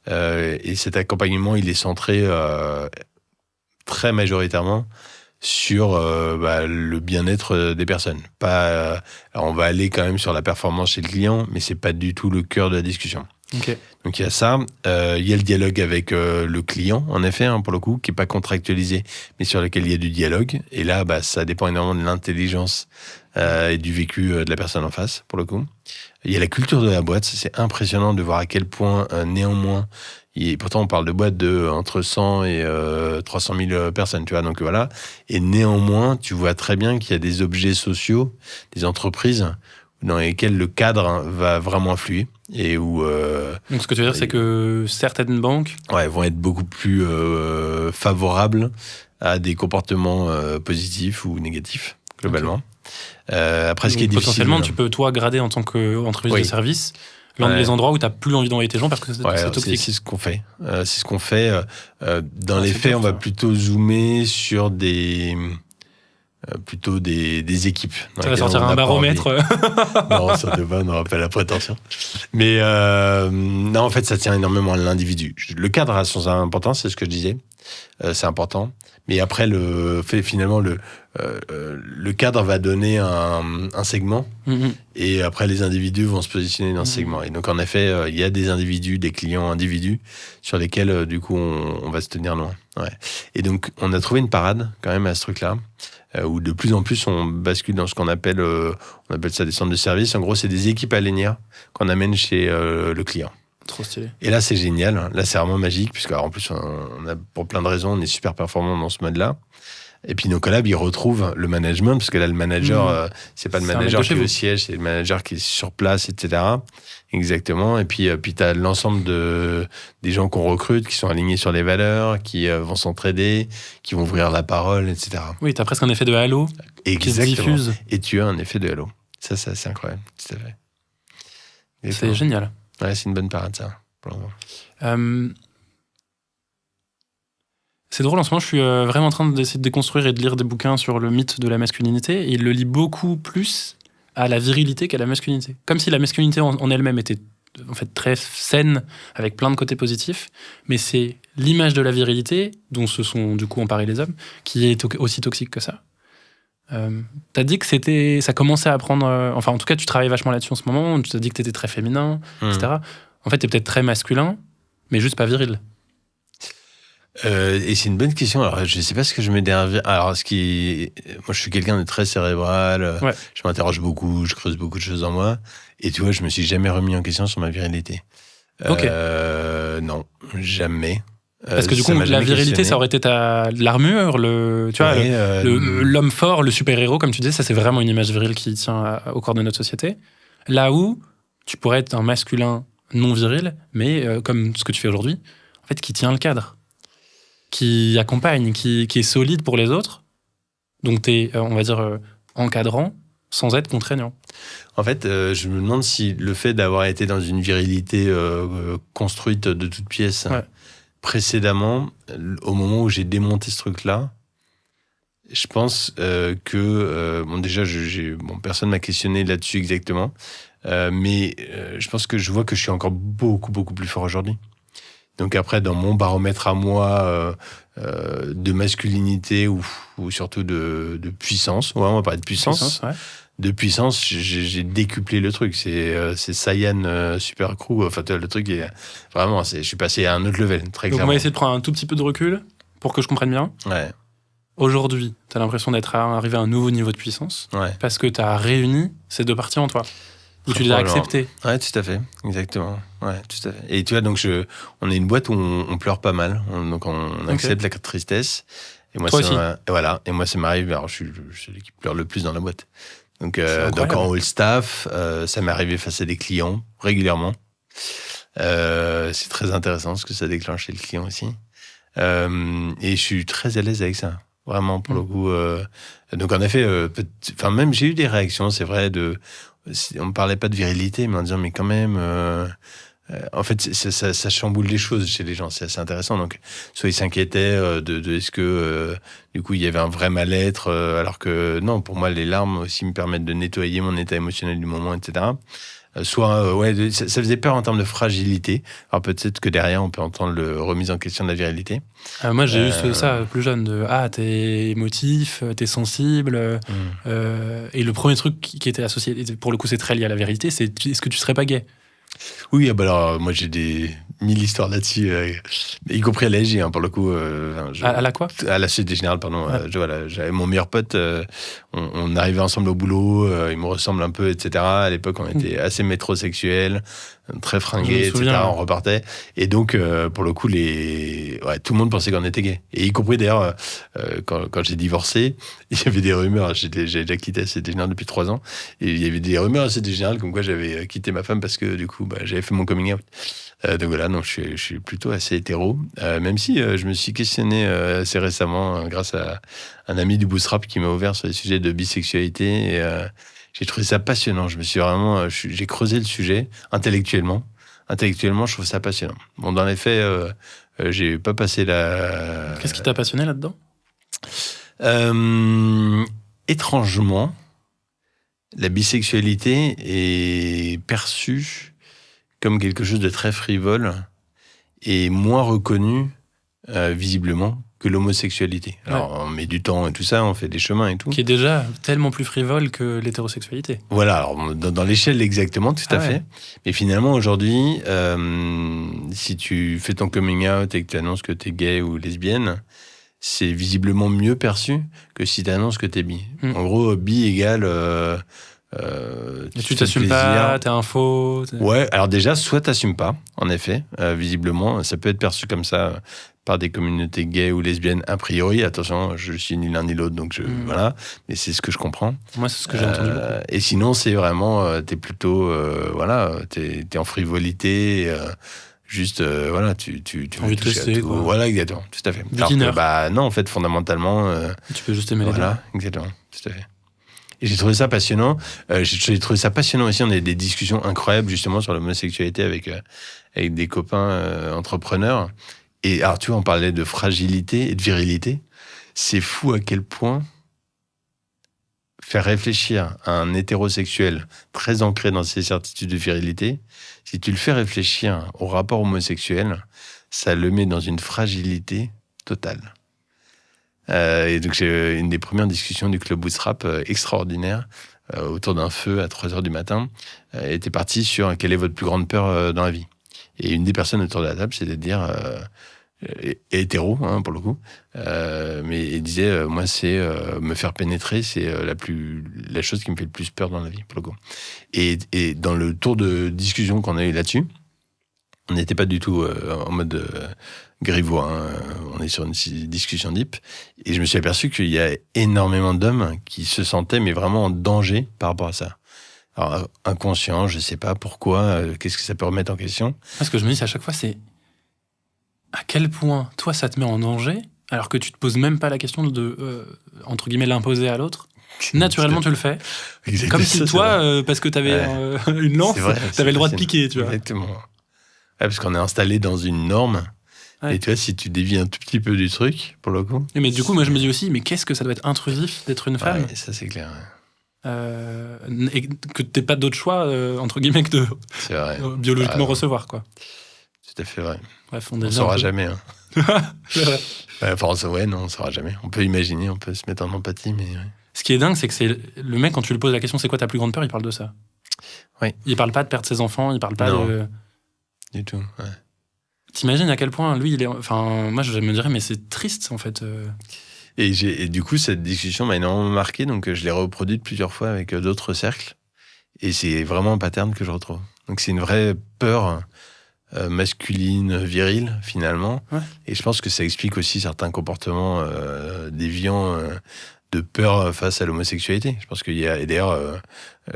Et cet accompagnement, il est centré très majoritairement sur le bien-être des personnes. Alors on va aller quand même sur la performance chez le client, mais c'est pas du tout le cœur de la discussion. Okay. Donc il y a ça, il y a le dialogue avec le client, en effet, pour le coup, qui n'est pas contractualisé, mais sur lequel il y a du dialogue. Et là, ça dépend énormément de l'intelligence et du vécu de la personne en face, pour le coup. Il y a la culture de la boîte, c'est impressionnant de voir à quel point, néanmoins, pourtant on parle de boîtes de entre 100 et 300 000 personnes, tu vois, donc voilà. Et néanmoins, tu vois très bien qu'il y a des objets sociaux, des entreprises dans lesquelles le cadre va vraiment influer. Et où, donc ce que tu veux dire, c'est que certaines banques vont être beaucoup plus favorables à des comportements positifs ou négatifs, globalement. Okay. Après, ce qui est difficile... Potentiellement, tu peux, toi, grader en tant qu'entreprise de service les endroits où tu n'as plus envie d'envoyer tes gens parce que c'est toxique. C'est ce qu'on fait. C'est ce qu'on fait. Dans les faits, on va plutôt zoomer sur des équipes. Tu vas sortir un baromètre. Non, ça ne va, on n'aura pas la prétention. Mais non, en fait, ça tient énormément à l'individu. Le cadre a son importance, c'est ce que je disais. c'est important. Mais après, finalement, le cadre va donner un segment, et après, les individus vont se positionner dans ce segment. Et donc, en effet, il y a des individus, des clients individus, sur lesquels, du coup, on va se tenir loin. Ouais. Et donc, on a trouvé une parade, quand même, à ce truc-là, où de plus en plus, on bascule dans ce qu'on appelle, on appelle ça des centres de service. En gros, c'est des équipes alénières qu'on amène chez le client. Trop stylé. Et là, c'est génial. Là, c'est vraiment magique, puisque en plus, on a, pour plein de raisons, on est super performant dans ce mode-là. Et puis, nos collabs, ils retrouvent le management, parce que là, le manager, c'est pas le manager qui est au siège, c'est le manager qui est sur place, etc. Exactement. Et puis tu as l'ensemble des gens qu'on recrute, qui sont alignés sur les valeurs, qui vont s'entraider, qui vont ouvrir la parole, etc. Oui, tu as presque un effet de halo qui se diffuse. Et tu as un effet de halo. Ça, c'est incroyable. Tout à fait. C'est génial. Ouais, c'est une bonne parade, ça. C'est drôle, en ce moment, je suis vraiment en train d'essayer de déconstruire et de lire des bouquins sur le mythe de la masculinité, et il le lit beaucoup plus à la virilité qu'à la masculinité. Comme si la masculinité en elle-même était en fait très saine, avec plein de côtés positifs, mais c'est l'image de la virilité, dont se sont du coup emparés les hommes, qui est aussi toxique que ça. T'as dit que ça commençait à prendre... enfin, en tout cas, tu travailles vachement là-dessus en ce moment, tu t'as dit que t'étais très féminin, etc. En fait, t'es peut-être très masculin, mais juste pas viril. Et c'est une bonne question. Alors, je sais pas ce que je mets derrière. Alors, moi, je suis quelqu'un de très cérébral. Ouais. Je m'interroge beaucoup, je creuse beaucoup de choses en moi. Et tu vois, je me suis jamais remis en question sur ma virilité. Ok. Non, jamais. Parce que du coup, la virilité, ça aurait été l'armure, l'homme fort, le super-héros, comme tu disais, ça c'est vraiment une image virile qui tient au corps de notre société. Là où tu pourrais être un masculin non viril, mais comme ce que tu fais aujourd'hui, en fait, qui tient le cadre, qui accompagne, qui est solide pour les autres. Donc tu es, on va dire, encadrant sans être contraignant. En fait, je me demande si le fait d'avoir été dans une virilité construite de toutes pièces... Ouais. Précédemment, au moment où j'ai démonté ce truc-là, je pense que... bon, déjà, personne m'a questionné là-dessus exactement, mais je pense que je vois que je suis encore beaucoup, beaucoup plus fort aujourd'hui. Donc après, dans mon baromètre à moi de masculinité ou surtout de puissance, ouais, on va parler de puissance. Ouais. De puissance, j'ai décuplé le truc. C'est Saiyan Super Crew. Enfin, le truc est vraiment. Je suis passé à un autre level, très clairement. Donc, on va essayer de prendre un tout petit peu de recul pour que je comprenne bien. Ouais. Aujourd'hui, tu as l'impression d'être arrivé à un nouveau niveau de puissance parce que tu as réuni ces deux parties en toi. Ou tu les as acceptées. Ouais, tout à fait. Exactement. Ouais, tout à fait. Et tu vois, donc, on est une boîte où on pleure pas mal. Donc, on accepte la tristesse. Et moi, toi aussi. Voilà. Et moi, ça m'arrive. Alors, je suis celui qui pleure le plus dans la boîte. Donc en all staff, ça m'est arrivé face à des clients régulièrement. C'est très intéressant ce que ça déclenche chez le client aussi. Et je suis très à l'aise avec ça, vraiment pour le coup. Donc en effet, même j'ai eu des réactions, c'est vrai. On me parlait pas de virilité, mais en disant mais quand même. En fait, ça chamboule les choses chez les gens, c'est assez intéressant. Donc, soit ils s'inquiétaient de est-ce que du coup il y avait un vrai mal-être, alors que non, pour moi les larmes aussi me permettent de nettoyer mon état émotionnel du moment, etc. Ça faisait peur en termes de fragilité. Alors peut-être que derrière on peut entendre le remise en question de la virilité. Moi j'ai eu ça plus jeune, t'es émotif, t'es sensible, et le premier truc qui était associé, pour le coup c'est très lié à la virilité, c'est est-ce que tu serais pas gay? Oui, alors moi j'ai des 1000 histoires là-dessus, y compris à la SG, pour le coup. À la quoi? À la Société Générale, pardon. Ouais. J'avais mon meilleur pote, on arrivait ensemble au boulot, il me ressemble un peu, etc. À l'époque, on était assez métrosexuels, très fringués, etc. On repartait. Et donc, pour le coup, tout le monde pensait qu'on était gay. Et y compris d'ailleurs, quand j'ai divorcé, il y avait des rumeurs. J'avais déjà quitté la Société Générale depuis 3 ans. Et il y avait des rumeurs à la Société Générale comme quoi j'avais quitté ma femme parce que du coup, j'avais fait mon coming out. Donc voilà, je suis plutôt assez hétéro. Même si je me suis questionné assez récemment grâce à un ami du Bootstrap qui m'a ouvert sur les sujets de bisexualité. Et, j'ai trouvé ça passionnant. J'ai creusé le sujet intellectuellement. Intellectuellement, je trouve ça passionnant. Bon, dans les faits, j'ai pas passé la... Qu'est-ce qui t'a passionné là-dedans ? Étrangement, la bisexualité est perçue comme quelque chose de très frivole et moins reconnu visiblement, que l'homosexualité. Alors, on met du temps et tout ça, on fait des chemins et tout. Qui est déjà tellement plus frivole que l'hétérosexualité. Voilà, alors dans l'échelle exactement, tout à fait. Mais finalement, aujourd'hui, si tu fais ton coming out et que tu annonces que tu es gay ou lesbienne, c'est visiblement mieux perçu que si tu annonces que tu es bi. En gros, bi égale... tu t'assumes pas, t'es un faux. Ouais, alors déjà, soit t'assumes pas, en effet, visiblement, ça peut être perçu comme ça par des communautés gays ou lesbiennes a priori. Attention, je suis ni l'un ni l'autre, donc voilà, mais c'est ce que je comprends. Moi, c'est ce que j'ai entendu beaucoup. Et sinon, c'est vraiment, t'es plutôt, voilà, t'es en frivolité. Juste, voilà, tu envie de tester, quoi. Voilà, exactement, tout à fait. Alors que, non, en fait, fondamentalement... tu peux juste aimer les deux. Voilà, exactement, tout à fait. Et j'ai trouvé ça passionnant. J'ai trouvé ça passionnant aussi. On a des discussions incroyables, justement, sur l'homosexualité avec des copains entrepreneurs. Et alors, tu vois, on parlait de fragilité et de virilité. C'est fou à quel point faire réfléchir à un hétérosexuel très ancré dans ses certitudes de virilité, si tu le fais réfléchir au rapport homosexuel, ça le met dans une fragilité totale. Et donc, j'ai une des premières discussions du club Bootstrap extraordinaire autour d'un feu à 3h du matin était partie sur quelle est votre plus grande peur dans la vie. Et une des personnes autour de la table, c'était de dire hétéro, hein, pour le coup, mais il disait moi, c'est me faire pénétrer, c'est la chose qui me fait le plus peur dans la vie, pour le coup. Et dans le tour de discussion qu'on a eu là-dessus, on n'était pas du tout en mode grivois, hein. On est sur une discussion deep. Et je me suis aperçu qu'il y a énormément d'hommes qui se sentaient mais vraiment en danger par rapport à ça. Alors, inconscient, je ne sais pas pourquoi, qu'est-ce que ça peut remettre en question. Ce que je me dis à chaque fois, c'est à quel point toi, ça te met en danger, alors que tu te poses même pas la question de, entre guillemets, l'imposer à l'autre. Naturellement, tu le fais. Exactement. Comme si toi, parce que tu avais une lance, tu avais le droit de piquer, tu vois. Exactement. Ouais, parce qu'on est installé dans une norme. Ouais. Et tu vois, si tu dévies un tout petit peu du truc, pour le coup... Mais du coup, moi, je me dis aussi, mais qu'est-ce que ça doit être intrusif d'être une femme. Ouais, ça, c'est clair. Et que tu n'aies pas d'autre choix, entre guillemets, que de biologiquement recevoir, quoi. Tout à fait vrai. Bref, on ne saura jamais. Hein. Enfin, non, on ne saura jamais. On peut imaginer, on peut se mettre en empathie, mais... Ouais. Ce qui est dingue, c'est que c'est le mec, quand tu lui poses la question, c'est quoi ta plus grande peur, il parle de ça. Oui. Il parle pas de perdre ses enfants, il parle pas de... Du tout, ouais. T'imagines à quel point, lui, il est... Enfin, moi, je me dirais, mais c'est triste, en fait. Et du coup, cette discussion m'a énormément marqué, donc je l'ai reproduite plusieurs fois avec d'autres cercles. Et c'est vraiment un pattern que je retrouve. Donc c'est une vraie peur masculine, virile, finalement. Ouais. Et je pense que ça explique aussi certains comportements déviants de peur face à l'homosexualité. Je pense qu'il y a... Et d'ailleurs,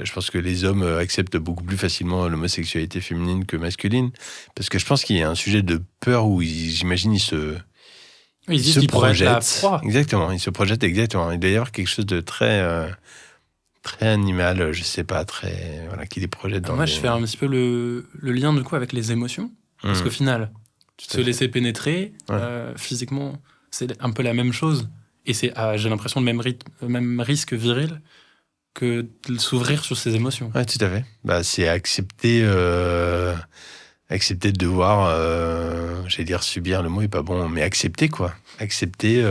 je pense que les hommes acceptent beaucoup plus facilement l'homosexualité féminine que masculine. Parce que je pense qu'il y a un sujet de peur où, j'imagine, ils se projettent. Exactement, ils se projettent, exactement. Il doit y avoir quelque chose de très... très animal, je sais pas, très... Voilà, qui les projette dans... Moi, je fais un petit peu le lien, du coup, avec les émotions. Parce qu'au final, se laisser pénétrer, physiquement, c'est un peu la même chose. Et c'est, j'ai l'impression, le même risque viril que de s'ouvrir sur ses émotions. Oui, tout à fait. Bah, c'est accepter de devoir, j'allais dire subir, le mot est pas bon, mais accepter, quoi. Accepter,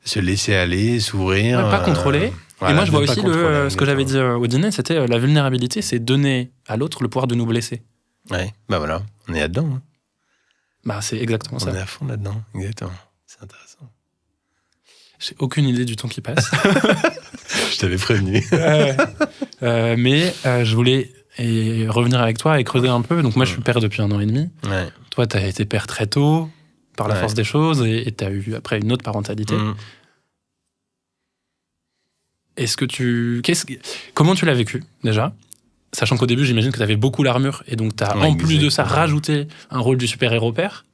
se laisser aller, s'ouvrir. Ouais, pas contrôler. Voilà, et moi, je vois aussi ce que j'avais dit au dîner, c'était la vulnérabilité, c'est donner à l'autre le pouvoir de nous blesser. Ouais, bah voilà, on est là-dedans. Hein. Bah, c'est exactement ça. On est à fond là-dedans, exactement. C'est intéressant. J'ai aucune idée du temps qui passe. Je t'avais prévenu. Mais je voulais revenir avec toi et creuser un peu. Donc moi, je suis père depuis 1 an et demi. Ouais. Toi, tu as été père très tôt, par la force des choses, et tu as eu après une autre parentalité. Est-ce que comment tu l'as vécu, déjà ? Sachant qu'au début, j'imagine que tu avais beaucoup l'armure, et donc tu as en plus de ça rajouté un rôle du super-héros père.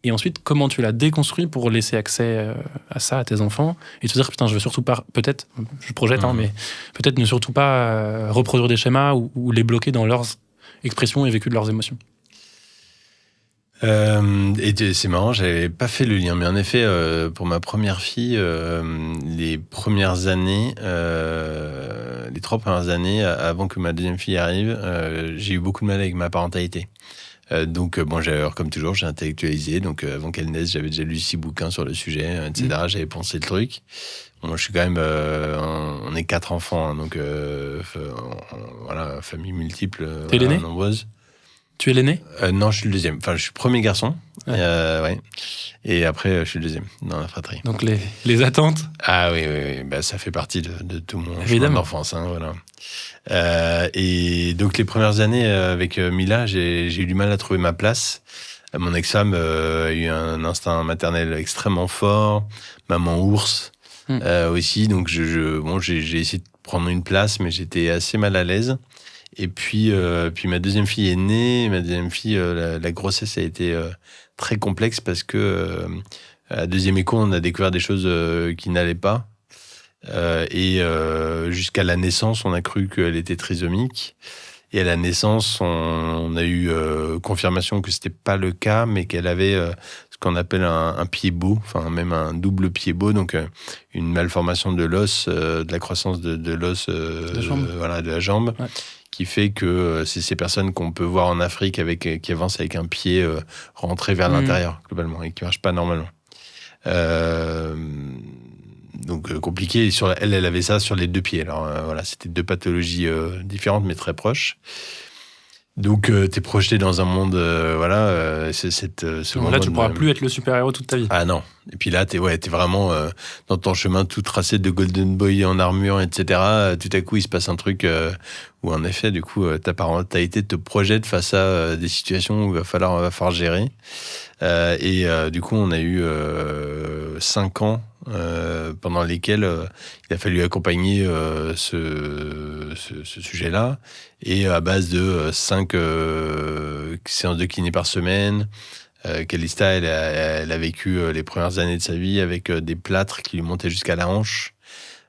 Et ensuite, comment tu l'as déconstruit pour laisser accès à ça à tes enfants et te dire, putain, je veux surtout pas, peut-être, je projette, mais peut-être ne surtout pas reproduire des schémas ou les bloquer dans leurs expressions et vécu de leurs émotions. Et c'est marrant, j'avais pas fait le lien, mais en effet, pour ma première fille, les 3 premières années, avant que ma deuxième fille arrive, j'ai eu beaucoup de mal avec ma parentalité. Donc, comme toujours, j'ai intellectualisé. Donc, avant qu'elle naisse, j'avais déjà lu 6 bouquins sur le sujet, etc. J'avais pensé le truc. Moi, je suis quand même... on est 4 enfants, hein, donc voilà, famille multiple, T'es l'aîné ? nombreuse. Tu es l'aîné ? Non, je suis le deuxième. Enfin, je suis le premier garçon. Ouais. Ouais. Et après, je suis le deuxième dans la fratrie. Donc les attentes ? Ah oui. Bah, ça fait partie de tout mon chemin Évidemment. d'enfance. Hein, voilà. Et donc, les premières années avec Mila, j'ai eu du mal à trouver ma place. Mon ex-femme a eu un instinct maternel extrêmement fort. Maman ours aussi. Donc, j'ai essayé de prendre une place, mais j'étais assez mal à l'aise. Et puis ma deuxième fille est née. Ma deuxième fille, la grossesse a été très complexe parce que à deuxième écho, on a découvert des choses qui n'allaient pas. Et jusqu'à la naissance, on a cru qu'elle était trisomique. Et à la naissance, on a eu confirmation que c'était pas le cas, mais qu'elle avait ce qu'on appelle un pied-bot, enfin même un double pied-bot, donc une malformation de l'os, de la croissance de l'os de la jambe. Ouais. Qui fait que c'est ces personnes qu'on peut voir en Afrique qui avancent avec un pied rentré vers l'intérieur, globalement, et qui ne marchent pas normalement. Donc compliqué. Elle avait ça sur les 2 pieds. Alors voilà, c'était 2 pathologies différentes, mais très proches. Donc t'es projeté dans un monde, là, tu pourras plus être le super-héros toute ta vie. Ah non. Et puis là, t'es vraiment dans ton chemin tout tracé de Golden Boy en armure, etc. Tout à coup, il se passe un truc où, en effet, du coup, ta parentalité te projette face à des situations où il va falloir gérer. Du coup, on a eu 5 ans pendant lesquels il a fallu accompagner ce sujet-là. Et à base de 5 séances de kiné par semaine, Calista, elle a vécu les premières années de sa vie avec des plâtres qui lui montaient jusqu'à la hanche.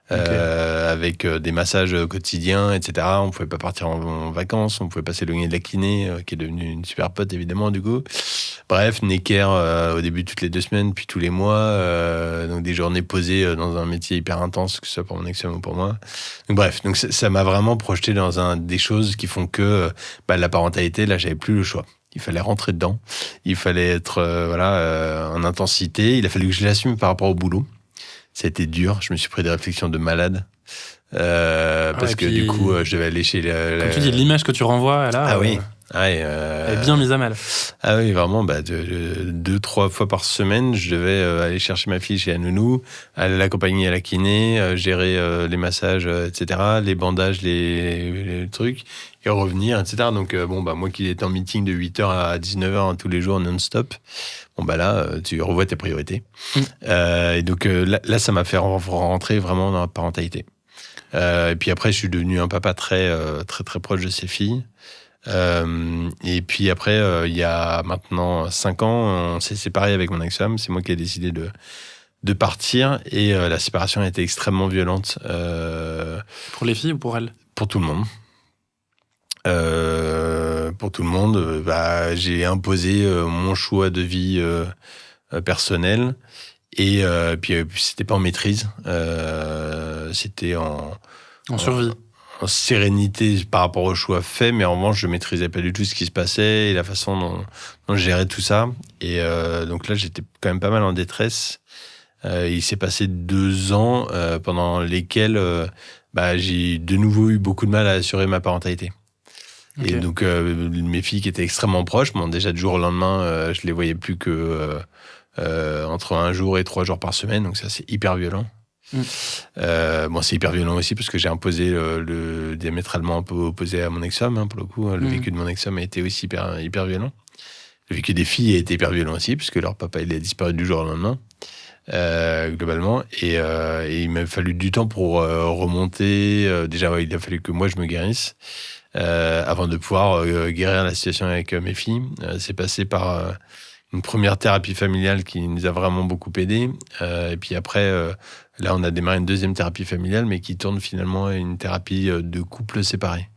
Avec des massages quotidiens, etc. On ne pouvait pas partir en vacances, on ne pouvait pas s'éloigner de la kiné, qui est devenue une super pote, évidemment, du coup. Bref, Necker, au début, toutes les 2 semaines, puis tous les mois. Donc, des journées posées dans un métier hyper intense, que ce soit pour mon ex-femme ou pour moi. Donc, bref, ça m'a vraiment projeté dans des choses qui font que la parentalité, là, j'avais plus le choix. Il fallait rentrer dedans. Il fallait être en intensité. Il a fallu que je l'assume par rapport au boulot. Ça a été dur. Je me suis pris des réflexions de malade. Parce que du coup, je devais aller chez... Comme tu dis, l'image que tu renvoies, là... Ah oui. Elle est bien mise à mal. Ah oui, vraiment, 2-3 fois par semaine, je devais aller chercher ma fille chez la nounou, aller l'accompagner à la kiné, gérer les massages, etc., les bandages, les trucs, et revenir, etc. Donc, moi qui étais en meeting de 8h à 19h tous les jours non-stop, là, tu revois tes priorités. Et donc, là, ça m'a fait rentrer vraiment dans la parentalité. Et puis après, je suis devenu un papa très, très, très proche de ses filles. Et puis après, il y a maintenant 5 ans, on s'est séparés avec mon ex-femme. C'est moi qui ai décidé de partir. Et la séparation a été extrêmement violente. Pour les filles ou pour elle ? Pour tout le monde. Pour tout le monde, j'ai imposé mon choix de vie personnel. Et puis, c'était pas en maîtrise. C'était en survie. En sérénité par rapport au choix fait, mais en revanche, je maîtrisais pas du tout ce qui se passait et la façon dont je gérais tout ça. Et donc là, j'étais quand même pas mal en détresse. Il s'est passé 2 ans pendant lesquels j'ai de nouveau eu beaucoup de mal à assurer ma parentalité. Okay. Et donc, mes filles qui étaient extrêmement proches, déjà du jour au lendemain, je les voyais plus que entre 1 jour et 3 jours par semaine, donc ça, c'est hyper violent. C'est hyper violent aussi parce que j'ai imposé le diamétralement un peu opposé à mon ex-femme, pour le coup. Le vécu de mon ex-femme a été aussi hyper violent. Le vécu des filles a été hyper violent aussi, puisque leur papa, il a disparu du jour au lendemain, globalement. Et il m'a fallu du temps pour remonter. Déjà, il a fallu que moi, je me guérisse avant de pouvoir guérir la situation avec mes filles. C'est passé par une première thérapie familiale qui nous a vraiment beaucoup aidés. Et puis après, là, on a démarré une deuxième thérapie familiale, mais qui tourne finalement à une thérapie de couple séparé.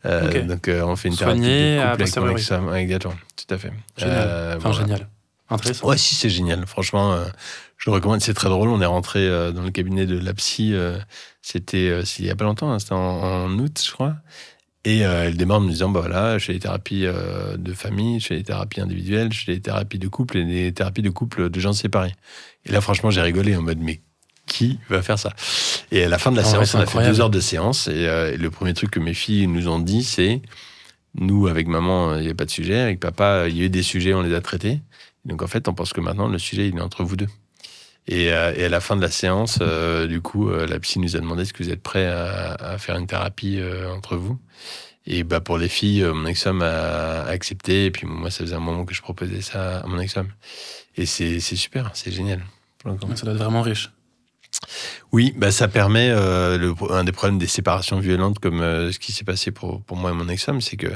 Donc, on fait une thérapie de couple avec mon ex-femme. Exactement, tout à fait. Génial. Génial. Intéressant. Ouais, si, c'est génial. Franchement, je le recommande. C'est très drôle. On est rentré dans le cabinet de la psy. C'était il y a pas longtemps. C'était en août, je crois. Et elle démarre en me disant, bah voilà, je fais des thérapies de famille, je fais des thérapies individuelles, je fais des thérapies de couple et des thérapies de couple de gens séparés. Et là, franchement, j'ai rigolé en mode, mais qui va faire ça? Et à la fin de la séance, on a fait 2 heures de séance. Et le premier truc que mes filles nous ont dit, c'est, nous, avec maman, il n'y a pas de sujet. Avec papa, il y a eu des sujets, on les a traités. Donc en fait, on pense que maintenant, le sujet, il est entre vous deux. Et à la fin de la séance, du coup, la psy nous a demandé est-ce que vous êtes prêts à faire une thérapie entre vous. Et bah, pour les filles, mon ex-homme a accepté. Et puis moi, ça faisait un moment que je proposais ça à mon ex-homme. Et c'est super, c'est génial. Ça doit être vraiment riche. Oui, bah, ça permet, un des problèmes des séparations violentes comme ce qui s'est passé pour moi et mon ex-homme, c'est que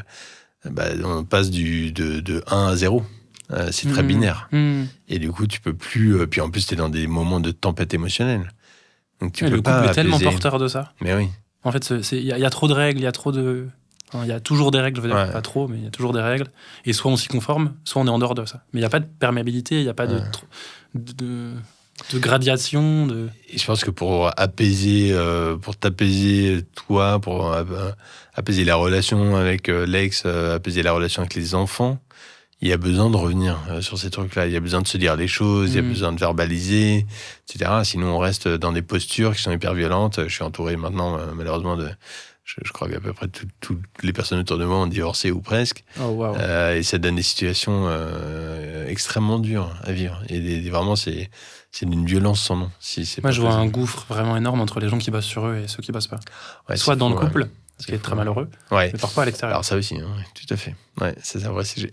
on passe de 1 à 0. C'est très binaire. Et du coup, tu peux plus... puis en plus, tu es dans des moments de tempête émotionnelle. Donc tu peux le pas couple est apaiser. tellement porteur de ça. Mais oui. En fait, il y a trop de règles, il y a trop de... Enfin, il y a toujours des règles, je veux dire, pas trop, mais il y a toujours des règles. Et soit on s'y conforme, soit on est en dehors de ça. Mais il n'y a pas de perméabilité, il n'y a pas de gradation. Et je pense que pour apaiser, pour t'apaiser toi, pour apaiser la relation avec l'ex, apaiser la relation avec les enfants, il y a besoin de revenir sur ces trucs-là. Il y a besoin de se dire les choses, il y a besoin de verbaliser, etc. Sinon, on reste dans des postures qui sont hyper violentes. Je suis entouré maintenant, malheureusement, de... Je crois qu'à peu près toutes les personnes autour de moi ont divorcé ou presque. Oh, wow. Et ça donne des situations extrêmement dures à vivre. Et vraiment, c'est d'une violence sans nom. Moi, je vois un gouffre vraiment énorme entre les gens qui bossent sur eux et ceux qui bossent pas. Ouais, soit dans le couple, ce qui est très malheureux, mais parfois à l'extérieur. Alors ça aussi, hein, tout à fait. Ouais, c'est un vrai sujet.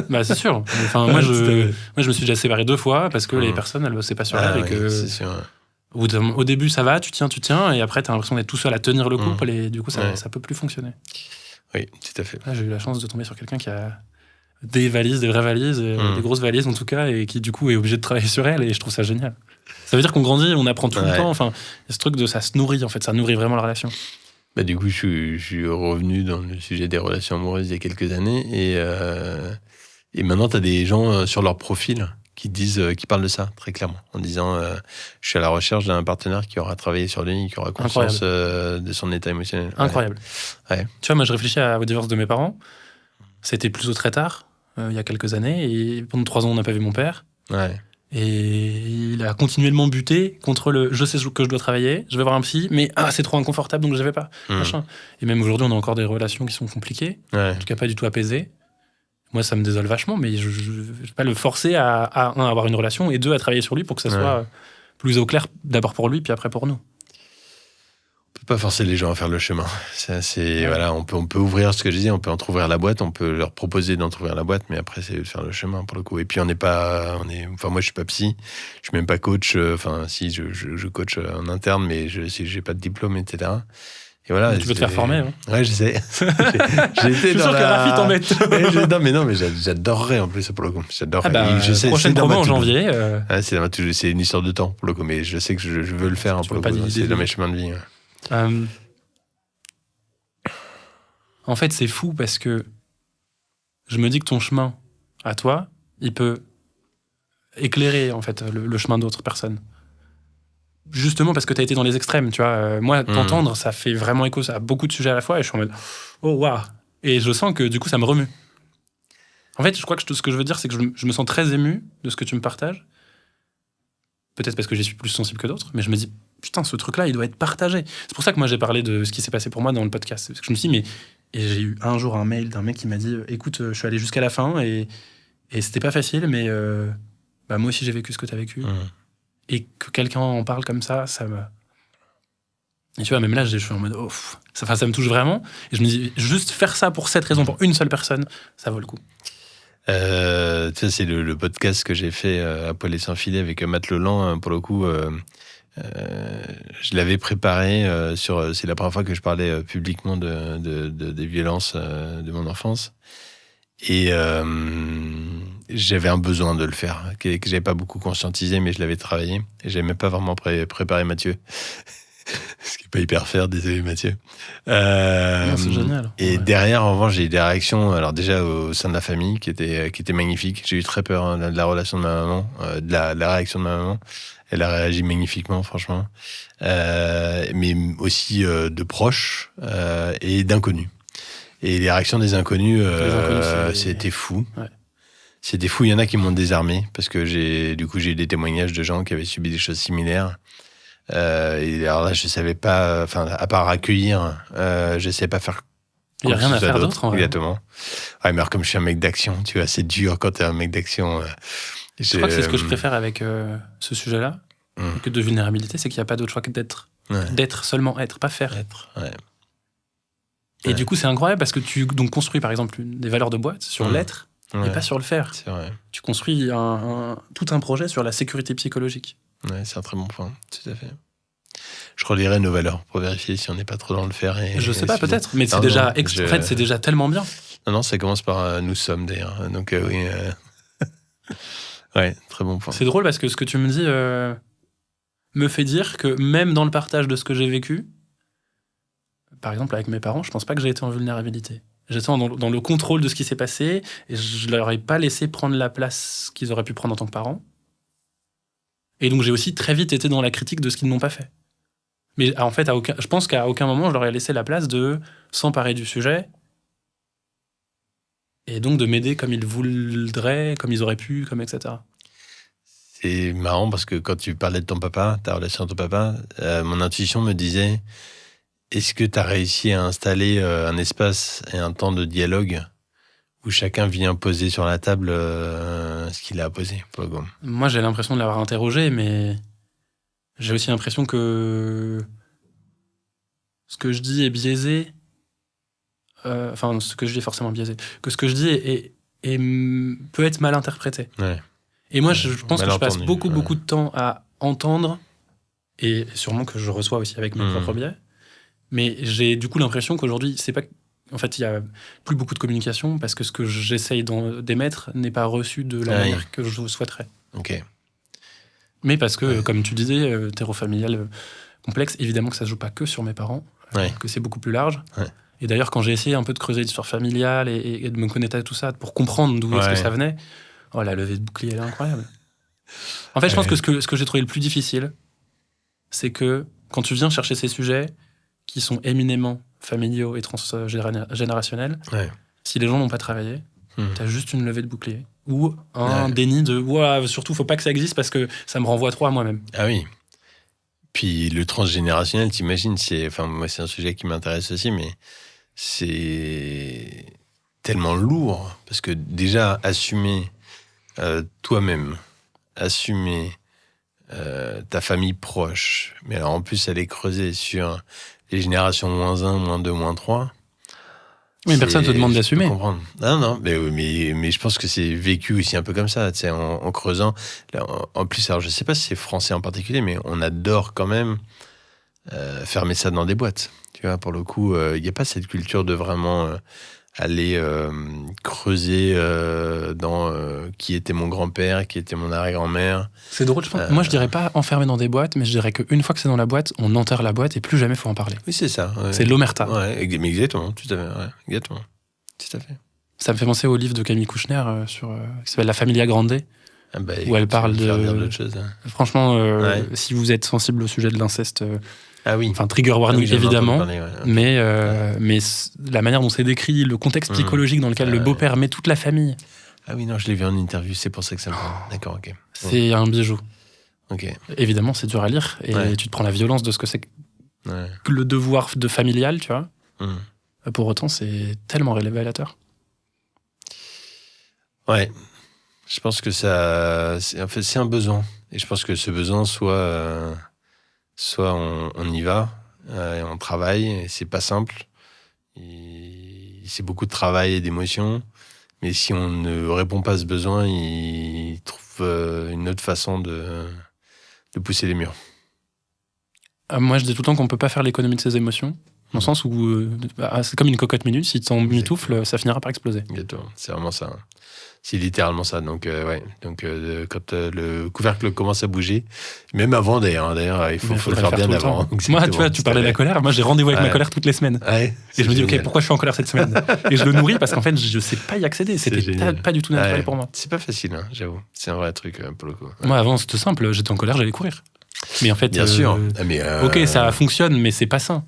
Bah, c'est sûr. Enfin, moi, je me suis déjà séparé 2 fois parce que les personnes, elles bossaient pas sur elles. Et que c'est sûr. Au début, ça va, tu tiens, et après, t'as l'impression d'être tout seul à tenir le couple, et du coup, ça peut plus fonctionner. Oui, tout à fait. Là, j'ai eu la chance de tomber sur quelqu'un qui a des valises, des vraies valises, des grosses valises en tout cas, et qui du coup est obligé de travailler sur elles, et je trouve ça génial. Ça veut dire qu'on grandit, on apprend tout le temps, enfin, il y a ce truc ça se nourrit, en fait, ça nourrit vraiment la relation. Bah, du coup, je suis revenu dans le sujet des relations amoureuses il y a quelques années, et maintenant, t'as des gens sur leur profil qui parlent de ça, très clairement, en disant je suis à la recherche d'un partenaire qui aura travaillé sur lui, qui aura conscience de son état émotionnel. Incroyable. Ouais. Tu vois, moi, je réfléchis au divorce de mes parents. C'était plutôt très tard, il y a quelques années, et pendant 3 ans, on n'a pas vu mon père. Ouais. Et il a continuellement buté contre je sais que je dois travailler, je vais voir un psy, mais c'est trop inconfortable, donc je ne vais pas. Machin. Et même aujourd'hui, on a encore des relations qui sont compliquées, en tout cas pas du tout apaisées. Moi, ça me désole vachement, mais je ne vais pas le forcer à avoir une relation, et 2, à travailler sur lui pour que ça soit plus au clair, d'abord pour lui, puis après pour nous. On peut pas forcer les gens à faire le chemin. Voilà, on peut ouvrir ce que je disais, on peut entrouvrir la boîte, on peut leur proposer d'entrouvrir la boîte, mais après, c'est de faire le chemin, pour le coup. Et puis, moi, je suis pas psy, je suis même pas coach, si, je coach en interne, mais j'ai pas de diplôme, etc. Et voilà, tu peux te faire former. Hein. Ouais, j'essaie. J'ai été dans sûr que Rafi t'embête. mais non, mais j'adorerais en plus pour le coup. J'adorerais. Prochaine promo en janvier. C'est une histoire de temps pour le coup, mais je sais que je veux le faire pour le coup. C'est dans mes chemins de vie. En fait, c'est fou parce que je me dis que ton chemin à toi, il peut éclairer en fait le chemin d'autres personnes. Justement parce que tu as été dans les extrêmes, tu vois. Moi, t'entendre, ça fait vraiment écho à beaucoup de sujets à la fois, et je suis en mode oh waouh. Et je sens que du coup, ça me remue. En fait, je crois que ce que je veux dire, c'est que je me sens très ému de ce que tu me partages. Peut-être parce que j'y suis plus sensible que d'autres, mais je me dis putain, ce truc-là, il doit être partagé. C'est pour ça que moi, j'ai parlé de ce qui s'est passé pour moi dans le podcast. Parce que je me suis dit, et j'ai eu un jour un mail d'un mec qui m'a dit écoute, je suis allé jusqu'à la fin, et c'était pas facile, mais moi aussi, j'ai vécu ce que tu as vécu. Et que quelqu'un en parle comme ça me... Et tu vois, même là, je suis en mode ça me touche vraiment. Et je me dis, juste faire ça pour cette raison, pour une seule personne, ça vaut le coup. Tu sais, c'est le podcast que j'ai fait à Poil et sans filet avec Matt Leland. Pour le coup, je l'avais préparé c'est la première fois que je parlais publiquement des violences de mon enfance. Et j'avais un besoin de le faire, que j'avais pas beaucoup conscientisé, mais je l'avais travaillé. Et j'avais même pas vraiment préparé Mathieu. Ce qui est pas hyper fair, désolé Mathieu. C'est génial. Et derrière, en revanche, j'ai eu des réactions, alors déjà au sein de la famille, qui étaient magnifiques. J'ai eu très peur de la relation de ma maman, de la réaction de ma maman. Elle a réagi magnifiquement, franchement. Mais aussi de proches et d'inconnus. Et les réactions des inconnus, c'était fou. Ouais. C'était fou. Il y en a qui m'ont désarmé parce que j'ai eu des témoignages de gens qui avaient subi des choses similaires. Et alors là, je savais pas, à part accueillir, je savais pas faire. Il n'y a rien à faire d'autre. Exactement. Ouais, mais alors, comme je suis un mec d'action, tu vois, c'est dur quand t'es un mec d'action. Je crois que c'est ce que je préfère avec ce sujet-là, que de vulnérabilité, c'est qu'il n'y a pas d'autre choix que d'être. Ouais. D'être, seulement être, pas faire. Ouais. Et du coup, c'est incroyable parce que tu construis, par exemple, des valeurs de boîte sur l'être et pas sur le faire. C'est vrai. Tu construis tout un projet sur la sécurité psychologique. Ouais, c'est un très bon point, tout à fait. Je relirai nos valeurs pour vérifier si on n'est pas trop dans le faire. Je sais pas, peut-être, mais c'est déjà, en fait, c'est déjà tellement bien. Non, ça commence par nous sommes d'ailleurs. Donc, oui. Ouais, très bon point. C'est drôle parce que ce que tu me dis me fait dire que même dans le partage de ce que j'ai vécu, par exemple avec mes parents, je pense pas que j'ai été en vulnérabilité. J'étais dans le contrôle de ce qui s'est passé et je leur ai pas laissé prendre la place qu'ils auraient pu prendre en tant que parents. Et donc j'ai aussi très vite été dans la critique de ce qu'ils n'ont pas fait. Mais en fait, je pense qu'à aucun moment je leur ai laissé la place de s'emparer du sujet et donc de m'aider comme ils voudraient, comme ils auraient pu, comme etc. C'est marrant parce que quand tu parlais de ton papa, ta relation à ton papa, mon intuition me disait, est-ce que tu as réussi à installer un espace et un temps de dialogue où chacun vient poser sur la table ce qu'il a à poser? Moi, j'ai l'impression de l'avoir interrogé, mais j'ai aussi l'impression que ce que je dis est biaisé. Ce que je dis est forcément biaisé. Que ce que je dis peut être mal interprété. Ouais. Et moi, je pense que je passe beaucoup de temps à entendre, et sûrement que je reçois aussi avec mes propres biais, mais j'ai du coup l'impression qu'aujourd'hui, c'est pas... En fait, il y a plus beaucoup de communication parce que ce que j'essaye d'émettre n'est pas reçu de la manière que je souhaiterais. Ok. Mais parce que, comme tu disais, terreau-familial complexe, évidemment que ça se joue pas que sur mes parents, que c'est beaucoup plus large. Ouais. Et d'ailleurs, quand j'ai essayé un peu de creuser l'histoire familiale et de me connecter à tout ça pour comprendre d'où est-ce que ça venait, la levée de bouclier, elle est incroyable. En fait, je pense que ce que j'ai trouvé le plus difficile, c'est que quand tu viens chercher ces sujets qui sont éminemment familiaux et transgénérationnels, si les gens n'ont pas travaillé, t'as juste une levée de bouclier ou un déni de surtout faut pas que ça existe parce que ça me renvoie trop à moi-même. Ah oui. Puis le transgénérationnel, t'imagines, moi c'est un sujet qui m'intéresse aussi, mais c'est tellement lourd parce que déjà assumer toi-même, assumer ta famille proche, mais alors en plus aller creuser sur les générations -1, -2, -3. Oui, personne ne te demande d'assumer. Non, mais je pense que c'est vécu aussi un peu comme ça, tu sais, en creusant. En plus, alors je sais pas si c'est français en particulier, mais on adore quand même fermer ça dans des boîtes. Tu vois, pour le coup, il n'y a pas cette culture de vraiment aller creuser dans qui était mon grand-père, qui était mon arrière-grand-mère. C'est drôle, je pense. Moi, je dirais pas enfermer dans des boîtes, mais je dirais qu'une fois que c'est dans la boîte, on enterre la boîte et plus jamais faut en parler. Oui, c'est ça. Ouais. C'est l'omerta. Ouais, mais exactement, tout à fait. Ouais, exactement. Tout à fait. Ça me fait penser au livre de Camille Kouchner qui s'appelle La Familia Grande, où elle parle de... Choses, hein. Franchement, si vous êtes sensible au sujet de l'inceste... Ah oui. Enfin, trigger warning, évidemment. Mais la manière dont c'est décrit, le contexte psychologique dans lequel le beau-père met toute la famille. Ah oui, non, je l'ai vu en interview, c'est pour ça que ça me parle. D'accord, ok. C'est un bijou. Ok. Évidemment, c'est dur à lire et tu te prends la violence de ce que c'est que le devoir de familial, tu vois. Pour autant, c'est tellement révélateur. Ouais. Je pense que ça... c'est un besoin. Et je pense que ce besoin, soit on y va, et on travaille, et c'est pas simple. C'est beaucoup de travail et d'émotions. Mais si on ne répond pas à ce besoin, il trouve une autre façon de pousser les murs. Moi, je dis tout le temps qu'on peut pas faire l'économie de ses émotions, dans le sens où c'est comme une cocotte minute, si t'en mitoufles, ça finira par exploser. Exactement, c'est vraiment ça. C'est littéralement ça. Donc, quand le couvercle commence à bouger, même avant d'ailleurs, il faut le faire bien avant. Moi, tu parlais de la colère. Moi, j'ai rendez-vous avec ma colère toutes les semaines. Ouais, et je me dis, ok, pourquoi je suis en colère cette semaine? Et je le nourris parce qu'en fait, je sais pas y accéder. C'était pas du tout naturel pour moi. C'est pas facile, hein, j'avoue. C'est un vrai truc pour le coup. Moi, avant, c'était simple. J'étais en colère, j'allais courir. Mais en fait, Bien sûr. Ok, ça fonctionne, mais c'est pas sain.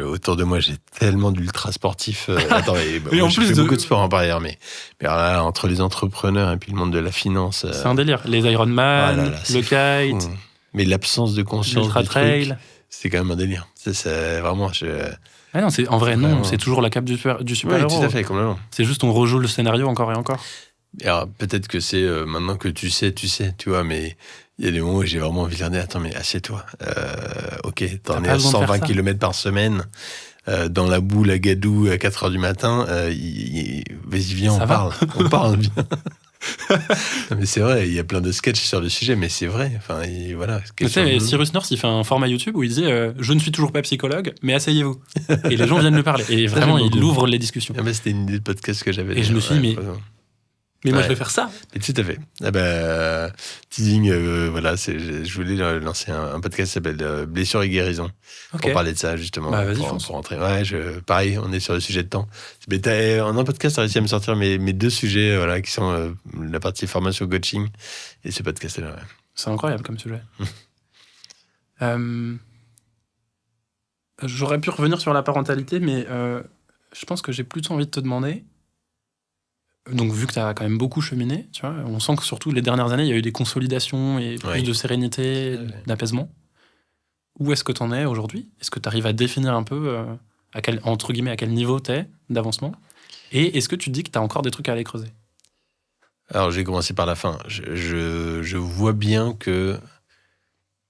Autour de moi, j'ai tellement d'ultra sportifs. Attends, Mais en je plus fais beaucoup de sport par ailleurs, mais alors là, entre les entrepreneurs et puis le monde de la finance. C'est un délire. Les Ironman, oh là là, le kite, fou. Mais l'absence de conscience l'ultra du trail. truc, c'est quand même un délire. C'est vraiment. Ah non, en vrai, non, vraiment... c'est toujours la cape du super-héros. Oui, tout à fait, complètement. C'est juste on rejoue le scénario encore et encore. Et alors, peut-être que c'est maintenant que tu sais, tu vois, mais il y a des moments où j'ai vraiment envie de dire, attends, mais assieds-toi. Ok, t'en es à 120 km par semaine, dans la boue, la gadoue, à 4 heures du matin. Vas-y, viens, on parle. On parle, viens. Non, mais c'est vrai, il y a plein de sketchs sur le sujet, mais c'est vrai. Enfin, voilà. Tu sais, Cyrus North, il fait un format YouTube où il disait je ne suis toujours pas psychologue, mais asseyez-vous. Et les gens viennent lui parler. Et vraiment, il ouvre les discussions. Ah bah, c'était une idée de podcast que j'avais. Et je me suis dit, mais moi, je vais faire ça. Et tout à fait. Ah bah, teasing, voilà, je voulais lancer un podcast qui s'appelle Blessure et guérison. Pour parler de ça, justement. Bah, vas-y, pour rentrer. Ouais, pareil, on est sur le sujet de temps. Mais en un podcast, tu as réussi à me sortir mes deux sujets, voilà, qui sont la partie formation coaching et ce podcast-là. Ouais. C'est incroyable comme sujet. J'aurais pu revenir sur la parentalité, mais je pense que j'ai plutôt envie de te demander. Donc, vu que tu as quand même beaucoup cheminé, tu vois, on sent que surtout les dernières années, il y a eu des consolidations et plus de sérénité, d'apaisement. Où est-ce que tu en es aujourd'hui ? Est-ce que tu arrives à définir un peu, entre guillemets, à quel niveau tu es d'avancement ? Et est-ce que tu te dis que tu as encore des trucs à aller creuser ? Alors, je vais commencer par la fin. Je vois bien que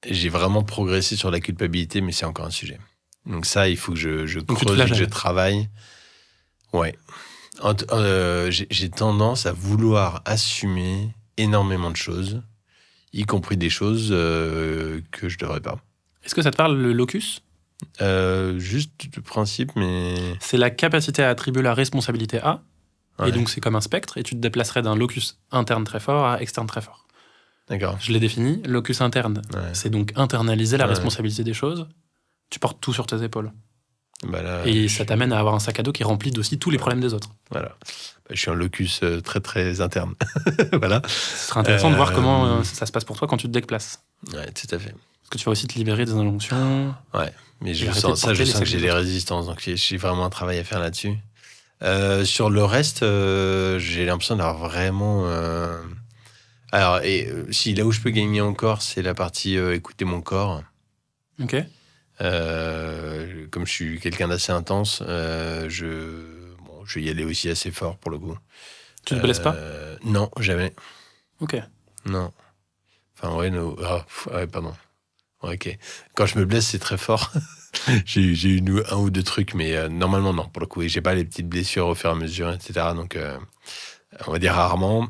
j'ai vraiment progressé sur la culpabilité, mais c'est encore un sujet. Donc ça, il faut que je creuse et que je travaille. Ouais. J'ai tendance à vouloir assumer énormément de choses, y compris des choses que je devrais pas. Est-ce que ça te parle, le locus ? Juste le principe, mais... C'est la capacité à attribuer la responsabilité à, et donc c'est comme un spectre, et tu te déplacerais d'un locus interne très fort à externe très fort. D'accord. Je l'ai défini, locus interne, c'est donc internaliser la responsabilité des choses, tu portes tout sur tes épaules. Bah là, et ça t'amène à avoir un sac à dos qui remplit aussi tous les problèmes des autres. Voilà. Bah, je suis un locus très très interne. Voilà. Ce serait intéressant de voir comment ça se passe pour toi quand tu te déplaces. Ouais, tout à fait. Parce que tu vas aussi te libérer des injonctions. Ouais, mais je sens que j'ai des résistances, donc j'ai vraiment un travail à faire là-dessus. Sur le reste, j'ai l'impression d'avoir vraiment... Alors, si là où je peux gagner encore, c'est la partie écouter mon corps. Ok. Comme je suis quelqu'un d'assez intense, je vais y aller aussi assez fort pour le coup. Tu te blesses pas ? Non, jamais. Ok. Non. Enfin, ouais, pardon. Ok. Quand je me blesse, c'est très fort. j'ai eu un ou deux trucs, mais normalement, non, pour le coup. Et j'ai pas les petites blessures au fur et à mesure, etc. Donc, on va dire rarement.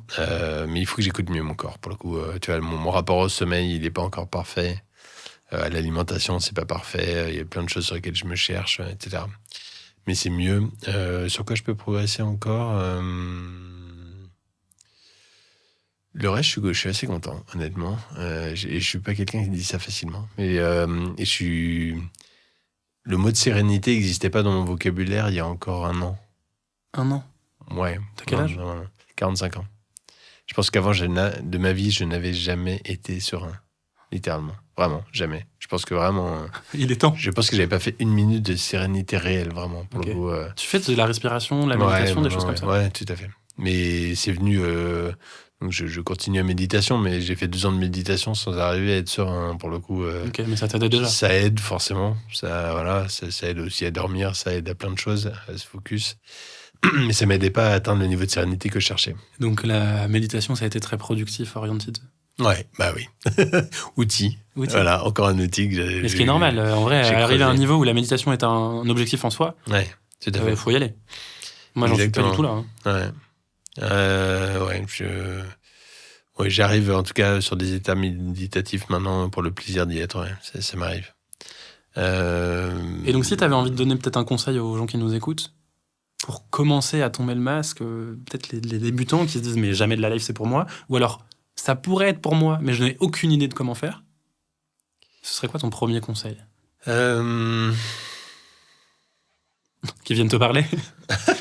Mais il faut que j'écoute mieux mon corps. Pour le coup, tu vois, mon rapport au sommeil, il n'est pas encore parfait. À l'alimentation, c'est pas parfait. Il y a plein de choses sur lesquelles je me cherche, etc. Mais c'est mieux. Sur quoi je peux progresser encore Le reste, je suis assez content, honnêtement. Et je suis pas quelqu'un qui dit ça facilement. Mais le mot de sérénité n'existait pas dans mon vocabulaire il y a encore 1 an. 1 an ? Ouais. T'as quel âge ? 45 ans. Je pense qu'avant de ma vie, je n'avais jamais été serein. Littéralement. Vraiment, jamais. Je pense que vraiment... Il est temps. Je pense que j'avais pas fait 1 minute de sérénité réelle, vraiment. Pour le coup, Tu fais de la respiration, de la méditation, des choses comme ça ? Ouais, tout à fait. Mais c'est venu... donc je continue la méditation, mais j'ai fait 2 ans de méditation sans arriver à être serein, pour le coup. Ok, mais ça t'aide déjà. Ça aide, forcément. Ça aide aussi à dormir, ça aide à plein de choses, à se focus. Mais ça m'aidait pas à atteindre le niveau de sérénité que je cherchais. Donc la méditation, ça a été très productif, oriented. Ouais, bah oui. Outil. Voilà, encore un outil que j'ai. Mais ce qui est normal, en vrai, arriver à un niveau où la méditation est un objectif en soi, ouais, tout à fait. Il faut y aller. Moi, j'en suis pas du tout là. Ouais, j'arrive en tout cas sur des états méditatifs maintenant pour le plaisir d'y être. Ouais, ça m'arrive. Et donc, si tu avais envie de donner peut-être un conseil aux gens qui nous écoutent pour commencer à tomber le masque, peut-être les débutants qui se disent mais jamais de la life c'est pour moi, ou alors ça pourrait être pour moi, mais je n'ai aucune idée de comment faire. Ce serait quoi ton premier conseil ? Qui viennent te parler ?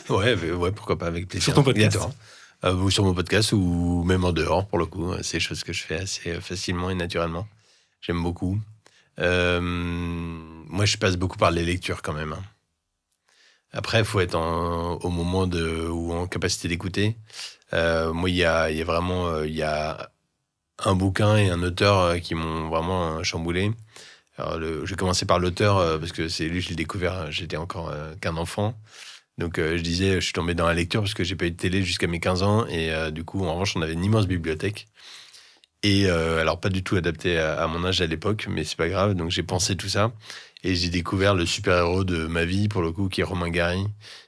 ouais, pourquoi pas, avec plaisir. Sur ton podcast. Ou sur mon podcast, ou même en dehors, pour le coup. C'est des choses que je fais assez facilement et naturellement. J'aime beaucoup. Moi, je passe beaucoup par les lectures quand même. Hein. Après, il faut être au moment ou en capacité d'écouter. Moi, il y a vraiment il y a un bouquin et un auteur qui m'ont vraiment chamboulé. Alors, j'ai commencé par l'auteur parce que c'est lui, je l'ai découvert, j'étais encore qu'un enfant. Donc, je disais, je suis tombé dans la lecture parce que j'ai pas eu de télé jusqu'à mes 15 ans. Et du coup, en revanche, on avait une immense bibliothèque. Et alors, pas du tout adapté à mon âge à l'époque, mais c'est pas grave. Donc, j'ai pensé tout ça. Et j'ai découvert le super-héros de ma vie, pour le coup, qui est Romain Gary,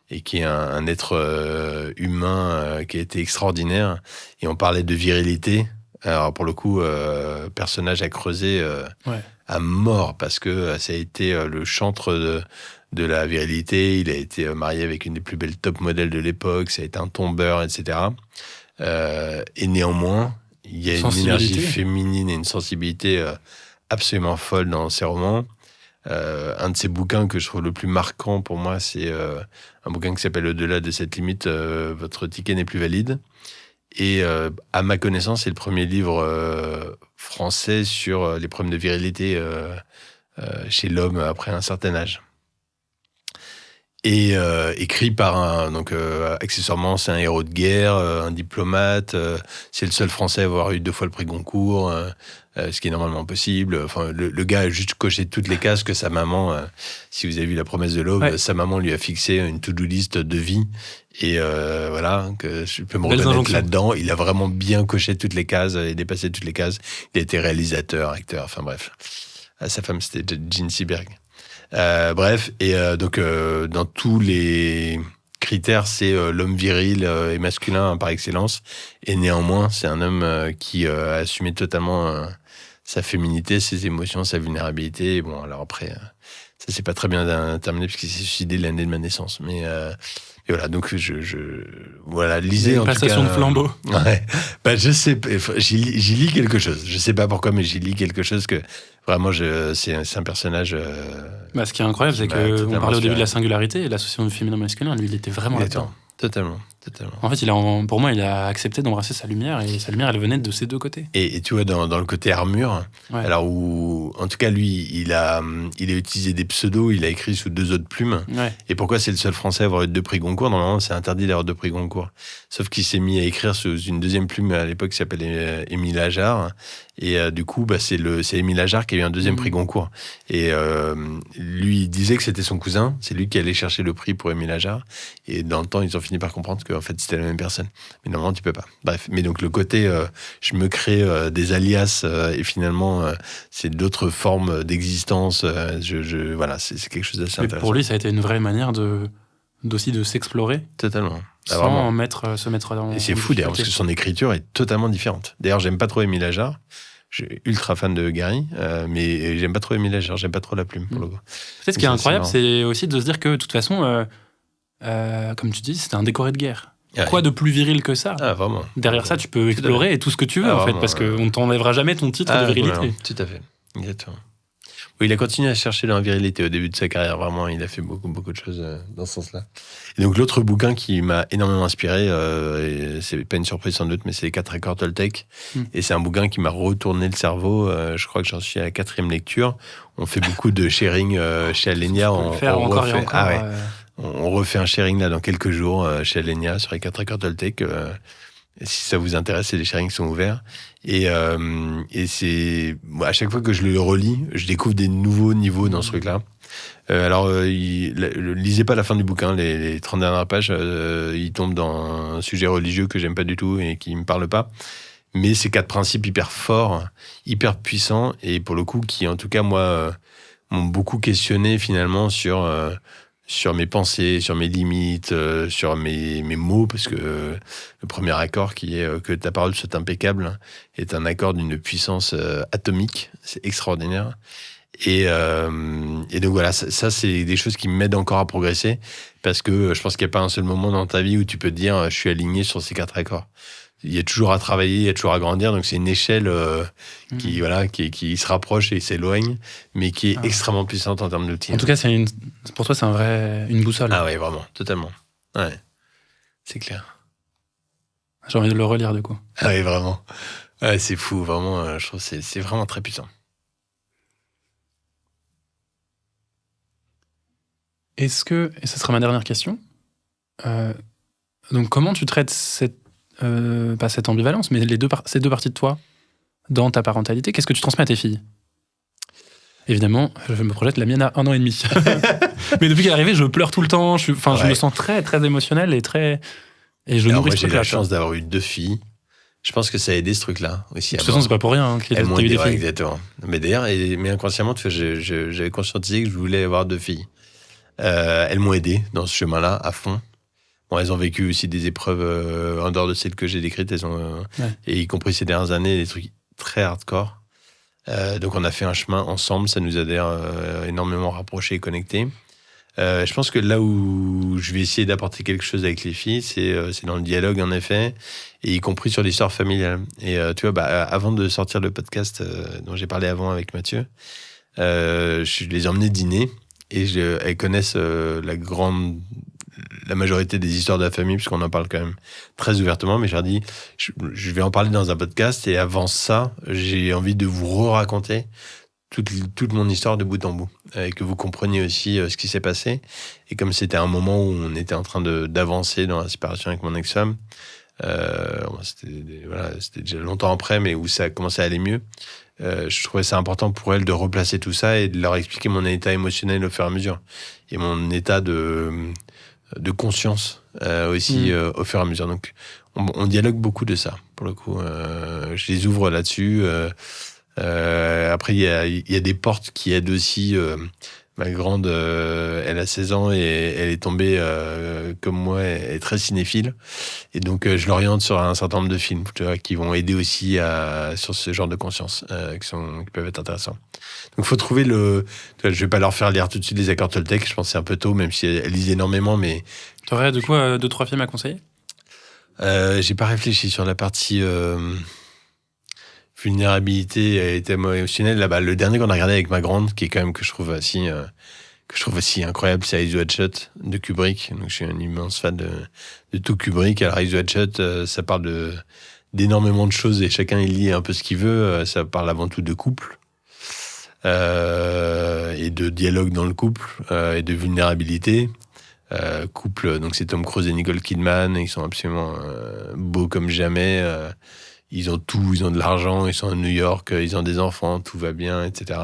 et qui est un être humain qui a été extraordinaire. Et on parlait de virilité. Alors, pour le coup, personnage à creuser à mort, parce que ça a été le chantre de la virilité. Il a été marié avec une des plus belles top modèles de l'époque. Ça a été un tombeur, etc. Et néanmoins, il y a une énergie féminine et une sensibilité absolument folle dans ses romans. Un de ses bouquins que je trouve le plus marquant pour moi, c'est un bouquin qui s'appelle Au-delà de cette limite, votre ticket n'est plus valide. Et à ma connaissance, c'est le premier livre français sur les problèmes de virilité chez l'homme après un certain âge. Et écrit par accessoirement, c'est un héros de guerre, un diplomate. C'est le seul Français à avoir eu 2 fois le prix Goncourt, ce qui est normalement possible. Enfin, le gars a juste coché toutes les cases que sa maman, si vous avez vu La Promesse de l'Aube, sa maman lui a fixé une to-do list de vie. Et voilà, que je peux me reconnaître là-dedans. Il a vraiment bien coché toutes les cases et dépassé toutes les cases. Il a été réalisateur, acteur, enfin bref. Sa femme, c'était Jean Seberg. Bref, et donc dans tous les critères, c'est l'homme viril et masculin par excellence. Et néanmoins, c'est un homme qui a assumé totalement sa féminité, ses émotions, sa vulnérabilité. Et bon, alors après, ça s'est pas très bien terminé parce qu'il s'est suicidé l'année de ma naissance. Mais et voilà, donc voilà, lisez en tout cas. Passation de flambeau. Ouais, bah je sais, j'y lis quelque chose. Je sais pas pourquoi, mais j'y lis quelque chose que vraiment, c'est un personnage. Ce qui est incroyable, c'est qu'on parlait au début de la singularité et l'association du féminin-masculin. Lui, il était vraiment là-dedans. Totalement. En fait, pour moi, il a accepté d'embrasser sa lumière et sa lumière, elle venait de ces deux côtés. Et tu vois, dans le côté armure, alors où, en tout cas, lui, il a utilisé des pseudos, il a écrit sous 2 autres plumes. Ouais. Et pourquoi c'est le seul Français à avoir eu 2 prix Goncourt? Normalement, c'est interdit d'avoir 2 prix Goncourt. Sauf qu'il s'est mis à écrire sous une 2e plume à l'époque qui s'appelait Émile Ajar. Et du coup, c'est Émile Ajar qui a eu un 2e prix Goncourt. Et lui, il disait que c'était son cousin. C'est lui qui allait chercher le prix pour Émile Ajar. Et dans le temps, ils ont fini par comprendre qu'en fait, c'était la même personne. Mais normalement, tu peux pas. Bref. Mais donc, le côté, je me crée des alias et finalement, c'est d'autres formes d'existence. Voilà, c'est quelque chose d'assez intéressant. Pour lui, ça a été une vraie manière aussi de s'explorer. Totalement. Sans se mettre dans... Et c'est fou d'ailleurs, parce que son écriture est totalement différente. D'ailleurs, j'aime pas trop Émile Ajar. Je suis ultra fan de Gary, mais j'aime pas trop Émile Ajar, j'aime pas trop la plume, pour le coup. Peut-être ce qui est incroyable, c'est aussi de se dire que, de toute façon, comme tu dis, c'était un décoré de guerre. Quoi de plus viril que ça? Vraiment. Derrière ça, tu peux explorer tout ce que tu veux, en fait, parce qu'on ne t'enlèvera jamais ton titre de virilité. Voilà, tout à fait, exactement. Oui, il a continué à chercher dans la virilité au début de sa carrière, vraiment, il a fait beaucoup, beaucoup de choses dans ce sens-là. Et donc, l'autre bouquin qui m'a énormément inspiré, et c'est pas une surprise sans doute, mais c'est Les 4 accords Toltec. Et c'est un bouquin qui m'a retourné le cerveau. Je crois que j'en suis à la 4e lecture. On fait beaucoup de sharing chez Alenia. On refait un sharing là dans quelques jours chez Alenia sur Les 4 accords Toltec. Si ça vous intéresse, les sharings sont ouverts. Et c'est à chaque fois que je le relis, je découvre des nouveaux niveaux dans ce truc-là. Alors, lisez pas la fin du bouquin, les 30 dernières pages, il tombe dans un sujet religieux que j'aime pas du tout et qui me parle pas. Mais c'est 4 principes hyper forts, hyper puissants, et pour le coup, qui, en tout cas, moi, m'ont beaucoup questionné finalement sur mes pensées, sur mes limites, sur mes mots, parce que le premier accord qui est que ta parole soit impeccable est un accord d'une puissance atomique. C'est extraordinaire. Et donc voilà, ça c'est des choses qui m'aident encore à progresser, parce que je pense qu'il n'y a pas un seul moment dans ta vie où tu peux te dire je suis aligné sur ces 4 accords. Il y a toujours à travailler, il y a toujours à grandir, donc c'est une échelle qui se rapproche et s'éloigne, mais qui est extrêmement puissante en termes d'outils. En tout cas, pour toi, c'est une boussole. Ah oui, vraiment, totalement. Ouais, c'est clair. J'ai envie de le relire, du coup. Ah oui, vraiment. Ouais, c'est fou, vraiment, je trouve que c'est vraiment très puissant. Est-ce que, et ce sera ma dernière question, donc comment tu traites pas cette ambivalence, mais ces deux parties de toi dans ta parentalité? Qu'est-ce que tu transmets à tes filles? Évidemment, je me projette, la mienne a 1 an et demi. Mais depuis qu'elle est arrivée, je pleure tout le temps. Je me sens très, très émotionnel et je nourris moi, ce j'ai truc-là. la chance d'avoir eu 2 filles. Je pense que ça a aidé ce truc-là aussi. De toute façon, c'est pas pour rien qu'il elles m'ont eu aidé, des filles. exactement. Mais d'ailleurs, mais inconsciemment, j'avais conscientisé que je voulais avoir 2 filles. Elles m'ont aidé dans ce chemin-là à fond. Bon, elles ont vécu aussi des épreuves en dehors de celles que j'ai décrites. Et y compris ces dernières années, des trucs très hardcore. Donc on a fait un chemin ensemble, ça nous a d'ailleurs énormément rapprochés et connectés. Je pense que là où je vais essayer d'apporter quelque chose avec les filles, c'est dans le dialogue en effet, et y compris sur l'histoire familiale. Et tu vois, avant de sortir le podcast dont j'ai parlé avant avec Mathieu, je les ai emmenés dîner et elles connaissent la majorité des histoires de la famille, puisqu'on en parle quand même très ouvertement, mais je leur dis, je vais en parler dans un podcast, et avant ça, j'ai envie de vous raconter toute mon histoire de bout en bout, et que vous compreniez aussi ce qui s'est passé. Et comme c'était un moment où on était en train d'avancer dans la séparation avec mon ex-femme, c'était déjà longtemps après, mais où ça a commencé à aller mieux, je trouvais ça important pour elle de replacer tout ça et de leur expliquer mon état émotionnel au fur et à mesure, et mon état de conscience aussi au fur et à mesure. Donc on dialogue beaucoup de ça, pour le coup. Je les ouvre là-dessus. Après, il y a des portes qui aident aussi. Ma grande, elle a 16 ans et elle est tombée, comme moi, elle est très cinéphile. Et donc, je l'oriente sur un certain nombre de films, tu vois, qui vont aider aussi sur ce genre de conscience, qui peuvent être intéressants. Donc, il faut trouver tu vois, je ne vais pas leur faire lire tout de suite les accords Toltec, je pense que c'est un peu tôt, même si elles lisent énormément, mais... Tu aurais de quoi 2-3 films à conseiller? J'ai pas réfléchi sur la partie... vulnérabilité et état émotionnel. Là, le dernier qu'on a regardé avec ma grande, qui est quand même que je trouve aussi incroyable, c'est Eyes Wide Shut de Kubrick. Donc je suis un immense fan de tout Kubrick. Alors Eyes Wide Shut, ça parle d'énormément de choses et chacun y lit un peu ce qu'il veut. Ça parle avant tout de couple et de dialogue dans le couple et de vulnérabilité. Couple, donc c'est Tom Cruise et Nicole Kidman. Ils sont absolument beaux comme jamais. Ils ont tout, ils ont de l'argent, ils sont à New York, ils ont des enfants, tout va bien, etc.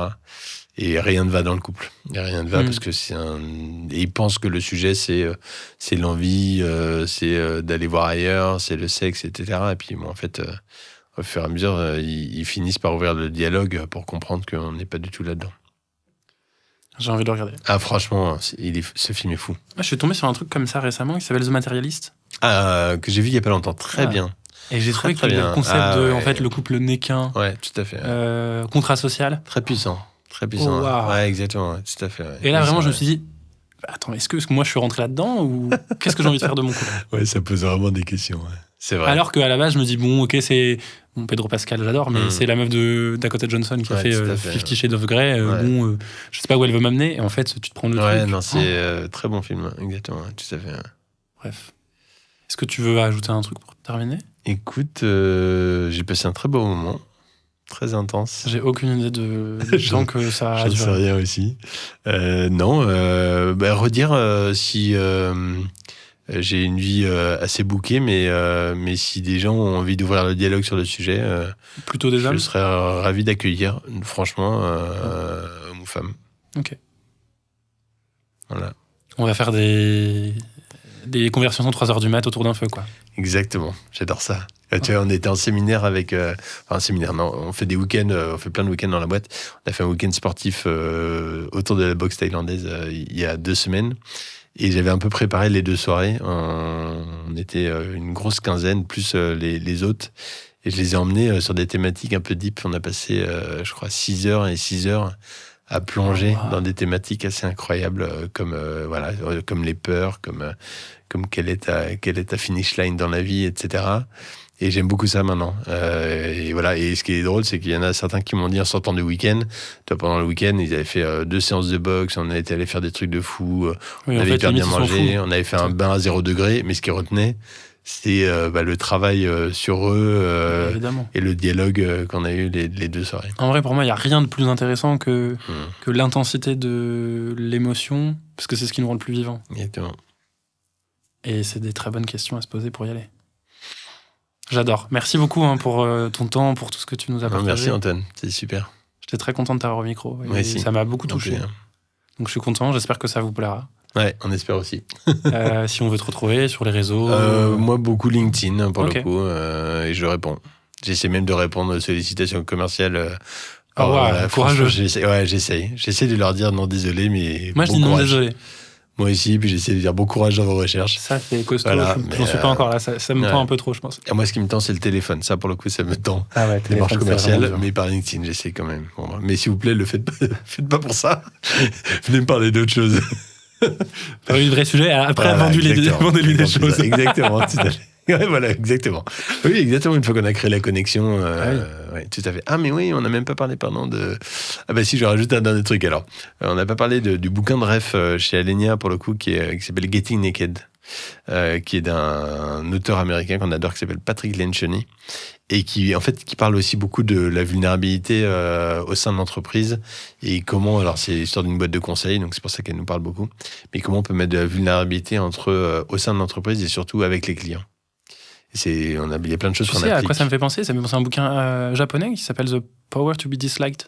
Et rien ne va dans le couple. Et rien ne va parce que et ils pensent que le sujet, c'est l'envie, c'est d'aller voir ailleurs, c'est le sexe, etc. Et puis, bon, en fait, au fur et à mesure, ils finissent par ouvrir le dialogue pour comprendre qu'on n'est pas du tout là-dedans. J'ai envie de le regarder. Ah, franchement, ce film est fou. Je suis tombé sur un truc comme ça récemment qui s'appelle The Materialist. Que j'ai vu il n'y a pas longtemps. Très bien. Et j'ai trouvé que le concept en fait, le couple n'est qu'un. Ouais, tout à fait. Contrat social. Très puissant. Très puissant. Oh, wow. Ouais, exactement. Ouais, tout à fait. Ouais. Et là, vraiment, je me suis dit, attends, est-ce que moi je suis rentré là-dedans ou qu'est-ce que j'ai envie de faire de mon couple? Ouais, ça pose vraiment des questions. Ouais. C'est vrai. Alors qu'à la base, je me dis, bon, ok, c'est. Bon, Pedro Pascal, j'adore, mais c'est la meuf de Dakota Johnson qui a fait 50 Shades of Grey. Bon, je sais pas où elle veut m'amener. Et en fait, tu te prends le truc. Ouais, non, c'est très bon film. Exactement. Tout à fait. Ouais. Bref. Est-ce que tu veux ajouter un truc pour terminer? Écoute, j'ai passé un très beau moment, très intense. J'ai aucune idée du temps que ça a duré. J'en sais rien aussi. Non, redire si j'ai une vie assez bouquée, mais si des gens ont envie d'ouvrir le dialogue sur le sujet, plutôt des hommes, je serais ravi d'accueillir, franchement, hommes ou femmes. Ok. Voilà. On va faire des conversations 3h du mat autour d'un feu, quoi. Exactement, j'adore ça. Tu vois, on était en séminaire avec... un séminaire, non, on fait des week-ends, on fait plein de week-ends dans la boîte. On a fait un week-end sportif autour de la boxe thaïlandaise il y a 2 semaines. Et j'avais un peu préparé les 2 soirées. On était une grosse quinzaine, plus les autres. Et je les ai emmenés sur des thématiques un peu deep. On a passé, je crois, 6 heures et 6 heures à plonger dans des thématiques assez incroyables, comme les peurs, comme quelle est ta finish line dans la vie, etc. Et j'aime beaucoup ça maintenant. Et voilà. Et ce qui est drôle, c'est qu'il y en a certains qui m'ont dit en sortant du week-end, pendant le week-end, ils avaient fait 2 séances de boxe, on était allé faire des trucs de fou, on avait hyper bien mangé, on avait fait un bain à 0 degré, mais ce qui retenait, c'est le travail sur eux Évidemment. et le dialogue qu'on a eu les 2 soirées. En vrai, pour moi, il n'y a rien de plus intéressant que l'intensité de l'émotion, parce que c'est ce qui nous rend le plus vivant. Exactement. Et c'est des très bonnes questions à se poser pour y aller. J'adore. Merci beaucoup pour ton temps, pour tout ce que tu nous as partagé. Merci Antoine, c'est super. J'étais très content de t'avoir au micro. Ouais, si. Ça m'a beaucoup touché. Donc je suis content, j'espère que ça vous plaira. Ouais, on espère aussi. Si on veut te retrouver sur les réseaux. Moi, beaucoup LinkedIn pour le coup, et je réponds. J'essaie même de répondre aux sollicitations commerciales. Courageux. J'essaie. J'essaie de leur dire non, désolé, mais. Moi, je dis non, désolé. Moi aussi, puis j'essaie de dire bon courage dans vos recherches. Ça, c'est costaud. J'en suis pas encore là. Ça me tend un peu trop, je pense. Et moi, ce qui me tend, c'est le téléphone. Ça, pour le coup, ça me tend. Ah ouais, démarche commerciale, mais par LinkedIn, j'essaie quand même. Bon, mais s'il vous plaît, le faites pas pour ça. Venez me parler d'autre chose. Pas eu le vrai sujet. Après, vendez-lui des choses. Exactement, tout à fait. Ouais, voilà, exactement. Oui, exactement. Une fois qu'on a créé la connexion, tout à fait. Ah, mais oui, on n'a même pas parlé, de. Ah, bah si, je rajoute un dernier truc alors. On n'a pas parlé du bouquin de ref chez Alenia, pour le coup, qui s'appelle Getting Naked, qui est d'un auteur américain qu'on adore, qui s'appelle Patrick Lencioni, et qui parle aussi beaucoup de la vulnérabilité au sein de l'entreprise, et comment, alors c'est l'histoire d'une boîte de conseil, donc c'est pour ça qu'elle nous parle beaucoup, mais comment on peut mettre de la vulnérabilité au sein de l'entreprise et surtout avec les clients. Il y a plein de choses qu'on applique. Tu sais à quoi ça me fait penser ? Ça me fait penser à un bouquin japonais qui s'appelle The Power to be Disliked.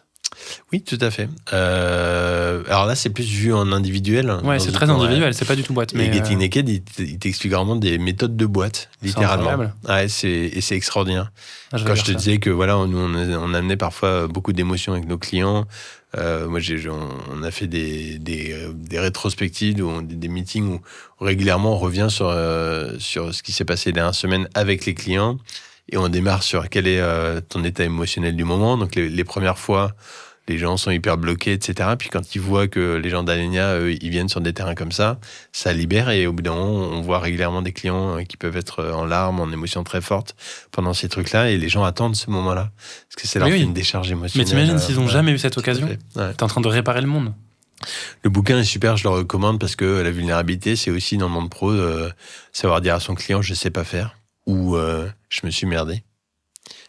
Oui, tout à fait. Alors là, c'est plus vu en individuel. Ouais, c'est très individuel, c'est pas du tout boîte. Mais Getting Naked, il t'explique vraiment des méthodes de boîte, littéralement. C'est extraordinaire. Quand je te disais que nous, on amenait parfois beaucoup d'émotions avec nos clients. On a fait des rétrospectives ou des meetings où régulièrement on revient sur ce qui s'est passé les dernières semaines avec les clients et on démarre sur quel est ton état émotionnel du moment. Donc les premières fois, les gens sont hyper bloqués, etc. Puis quand ils voient que les gens d'Alenia, eux, ils viennent sur des terrains comme ça libère, et au bout d'un moment, on voit régulièrement des clients qui peuvent être en larmes, en émotions très fortes pendant ces trucs-là, et les gens attendent ce moment-là, parce que ça leur fait une décharge émotionnelle. Mais t'imagines s'ils n'ont jamais eu cette occasion ? T'es en train de réparer le monde. Le bouquin est super, je le recommande, parce que la vulnérabilité, c'est aussi dans le monde pro, savoir dire à son client « je sais pas faire » ou « je me suis merdé ».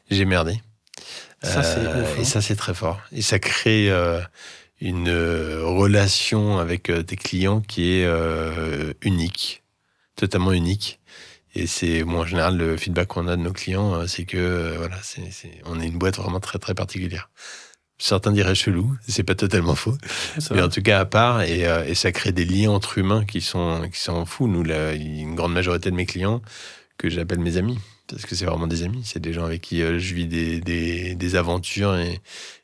J'ai merdé. Ça, c'est ouf, et ça, c'est très fort. Et ça crée une relation avec tes clients qui est unique, totalement unique. Et c'est, en général, le feedback qu'on a de nos clients, c'est que on est une boîte vraiment très, très particulière. Certains diraient chelou, c'est pas totalement faux, mais en tout cas à part, et ça crée des liens entre humains qui sont fous. Nous, une grande majorité de mes clients, que j'appelle mes amis, parce que c'est vraiment des amis, c'est des gens avec qui je vis des aventures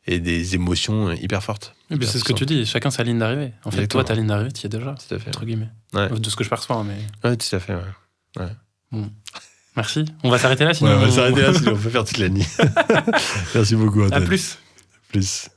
et des émotions hyper fortes. Mais c'est ce que tu dis, chacun sa ligne d'arrivée. En fait, toi, ta ligne d'arrivée, tu y es déjà, tout à fait, entre guillemets. Ouais. De ce que je perçois. Mais... Oui, tout à fait, ouais. Bon. Merci. On va s'arrêter là, sinon... on va s'arrêter là, sinon on peut faire toute la nuit. Merci beaucoup, Antoine. À plus. Plus.